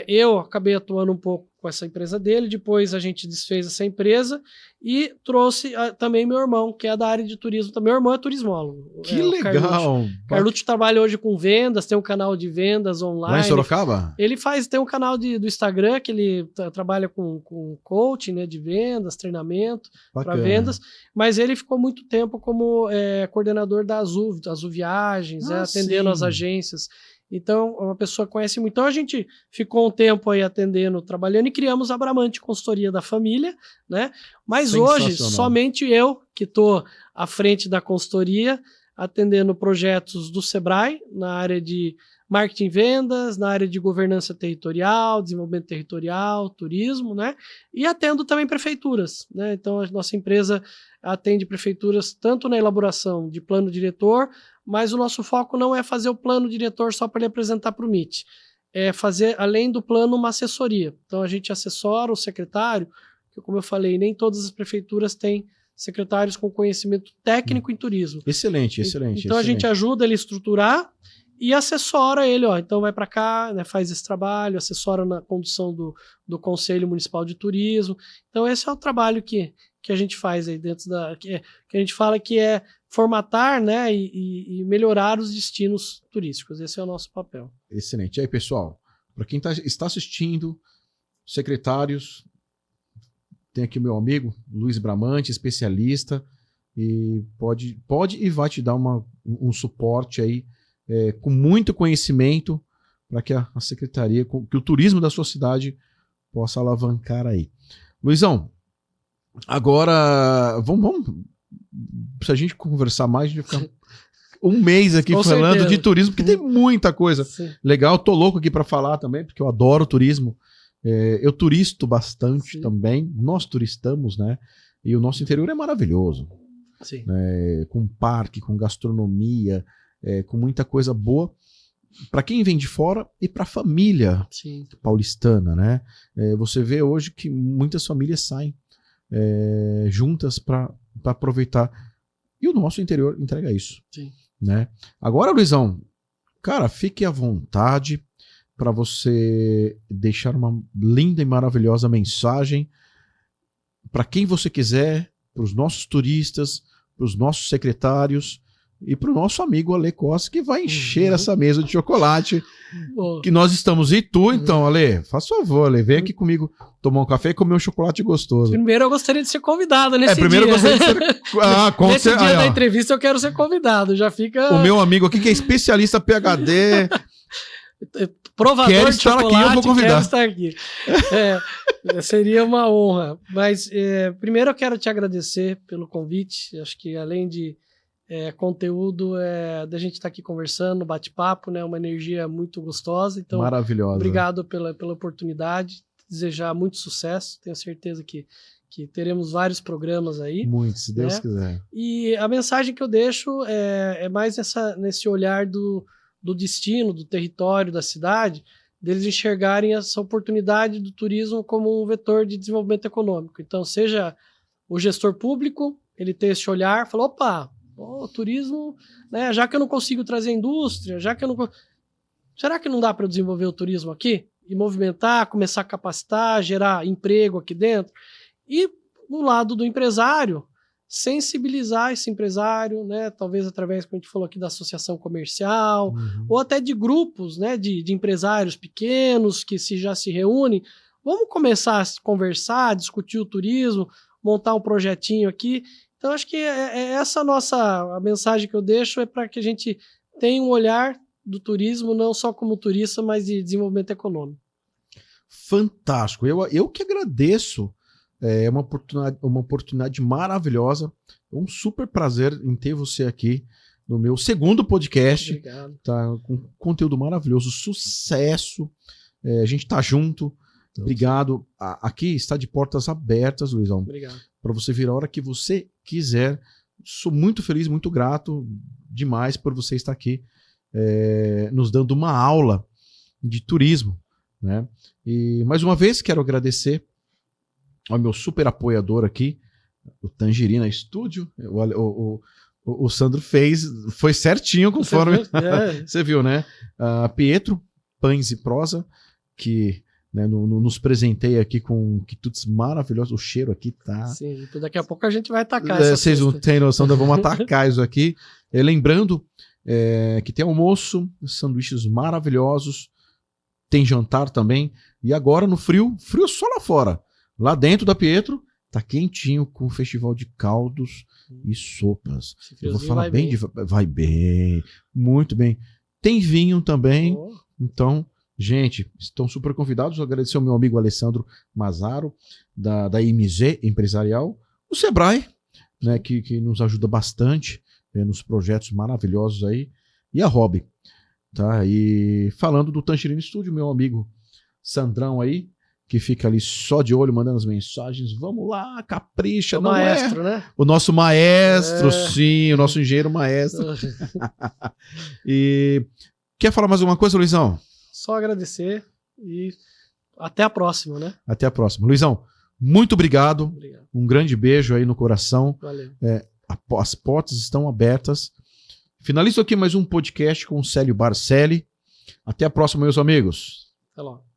Eu acabei atuando um pouco com essa empresa dele, depois a gente desfez essa empresa e trouxe também meu irmão, que é da área de turismo. Meu irmão é turismólogo. Que legal! Carlucci trabalha hoje com vendas, tem um canal de vendas online. Lá em Sorocaba? Ele tem um canal do Instagram que ele trabalha com coaching, né, de vendas, treinamento para vendas, mas ele ficou muito tempo como coordenador da Azul Viagens, atendendo as agências. Então, uma pessoa conhece muito. Então, a gente ficou um tempo aí atendendo, trabalhando e criamos a Bramante Consultoria da Família, né? Mas hoje, somente eu que estou à frente da consultoria, atendendo projetos do Sebrae, na área de marketing e vendas, na área de governança territorial, desenvolvimento territorial, turismo, né? E atendo também prefeituras, né? Então, a nossa empresa atende prefeituras tanto na elaboração de plano diretor, mas o nosso foco não é fazer o plano diretor só para ele apresentar para o MIT. É fazer, além do plano, uma assessoria. Então, a gente assessora o secretário, que, como eu falei, nem todas as prefeituras têm secretários com conhecimento técnico em turismo. Excelente, excelente. Então, a gente ajuda ele a estruturar e assessora ele, então vai para cá, né, faz esse trabalho, assessora na condução do Conselho Municipal de Turismo. Então, esse é o trabalho que a gente faz aí dentro que a gente fala que é formatar, né, e melhorar os destinos turísticos. Esse é o nosso papel. Excelente. E aí, pessoal, para quem está assistindo, secretários, tem aqui meu amigo Luiz Bramante, especialista, e pode e vai te dar um suporte aí com muito conhecimento para que a secretaria, que o turismo da sua cidade possa alavancar aí. Luizão, agora vamos se a gente conversar mais, a gente vai ficar um mês aqui falando de turismo, porque tem muita coisa legal. Eu tô louco aqui para falar também, porque eu adoro turismo. Eu turisto bastante também. Nós turistamos, né? E o nosso interior é maravilhoso. Sim. Com parque, com gastronomia, com muita coisa boa para quem vem de fora e para a família paulistana, né? Você vê hoje que muitas famílias saem juntas para aproveitar. E o nosso interior entrega isso. Sim. Né? Agora, Luizão, cara, fique à vontade para você deixar uma linda e maravilhosa mensagem para quem você quiser, para os nossos turistas, para os nossos secretários e para o nosso amigo Ale Costa, que vai encher essa mesa de chocolate que nós estamos. E tu, então, Ale, faz favor, Ale, vem aqui comigo tomar um café e comer um chocolate gostoso. Primeiro eu gostaria de ser convidado nesse dia. Primeiro eu gostaria de ser... nesse dia da entrevista eu quero ser convidado, já fica... O meu amigo aqui que é especialista PhD... Provador de chocolate, aqui, eu vou convidar. Quero estar aqui. Seria uma honra. Mas primeiro eu quero te agradecer pelo convite. Acho que além de conteúdo, da gente estar aqui conversando, bate-papo, né? Uma energia muito gostosa. Então, maravilhosa. Obrigado pela oportunidade. Desejar muito sucesso. Tenho certeza que teremos vários programas aí. Muito, se Deus quiser. E a mensagem que eu deixo é mais nesse olhar do destino, do território, da cidade, deles enxergarem essa oportunidade do turismo como um vetor de desenvolvimento econômico. Então, seja o gestor público, ele ter esse olhar, falar, opa, o turismo, né, já que eu não consigo trazer indústria, será que não dá para eu desenvolver o turismo aqui? E movimentar, começar a capacitar, gerar emprego aqui dentro? E no lado do empresário, sensibilizar esse empresário, né, talvez através, como a gente falou aqui, da associação comercial, ou até de grupos, né, de empresários pequenos que já se reúnem. Vamos começar a conversar, discutir o turismo, montar um projetinho aqui. Então, acho que essa a mensagem que eu deixo é para que a gente tenha um olhar do turismo, não só como turista, mas de desenvolvimento econômico. Fantástico. Eu que agradeço É uma oportunidade maravilhosa. É um super prazer em ter você aqui no meu segundo podcast. Obrigado. Tá com conteúdo maravilhoso, sucesso. A gente tá junto. Obrigado. Aqui está de portas abertas, Luizão. Obrigado. Para você vir a hora que você quiser. Sou muito feliz, muito grato demais por você estar aqui nos dando uma aula de turismo, né? E mais uma vez quero agradecer ao meu super apoiador aqui, o Tangerina Studio. O Sandro foi certinho conforme você viu, né? Pietro Pães e Prosa, que né, nos presenteia aqui com quitutes maravilhosos. O cheiro aqui tá... Sim, então daqui a pouco a gente vai atacar vocês não têm noção, vamos atacar isso aqui. Lembrando que tem almoço, sanduíches maravilhosos, tem jantar também. E agora no frio só lá fora. Lá dentro da Pietro, tá quentinho com o festival de caldos e sopas. Eu vou falar bem. Vai bem, muito bem. Tem vinho também. Então, gente, estão super convidados. Eu agradecer ao meu amigo Alessandro Mazaro, da MZ Empresarial. O Sebrae, né, que nos ajuda bastante nos projetos maravilhosos aí. E a Hobby. Tá? E falando do Tangerina Studio, meu amigo Sandrão aí, que fica ali só de olho, mandando as mensagens. Vamos lá, capricha. O maestro, né? O nosso maestro, sim, o nosso engenheiro maestro. E quer falar mais alguma coisa, Luizão? Só agradecer e até a próxima, né? Até a próxima. Luizão, muito obrigado. Obrigado. Um grande beijo aí no coração. Valeu. As portas estão abertas. Finalizo aqui mais um podcast com o Célio Barcelli. Até a próxima, meus amigos. Até logo.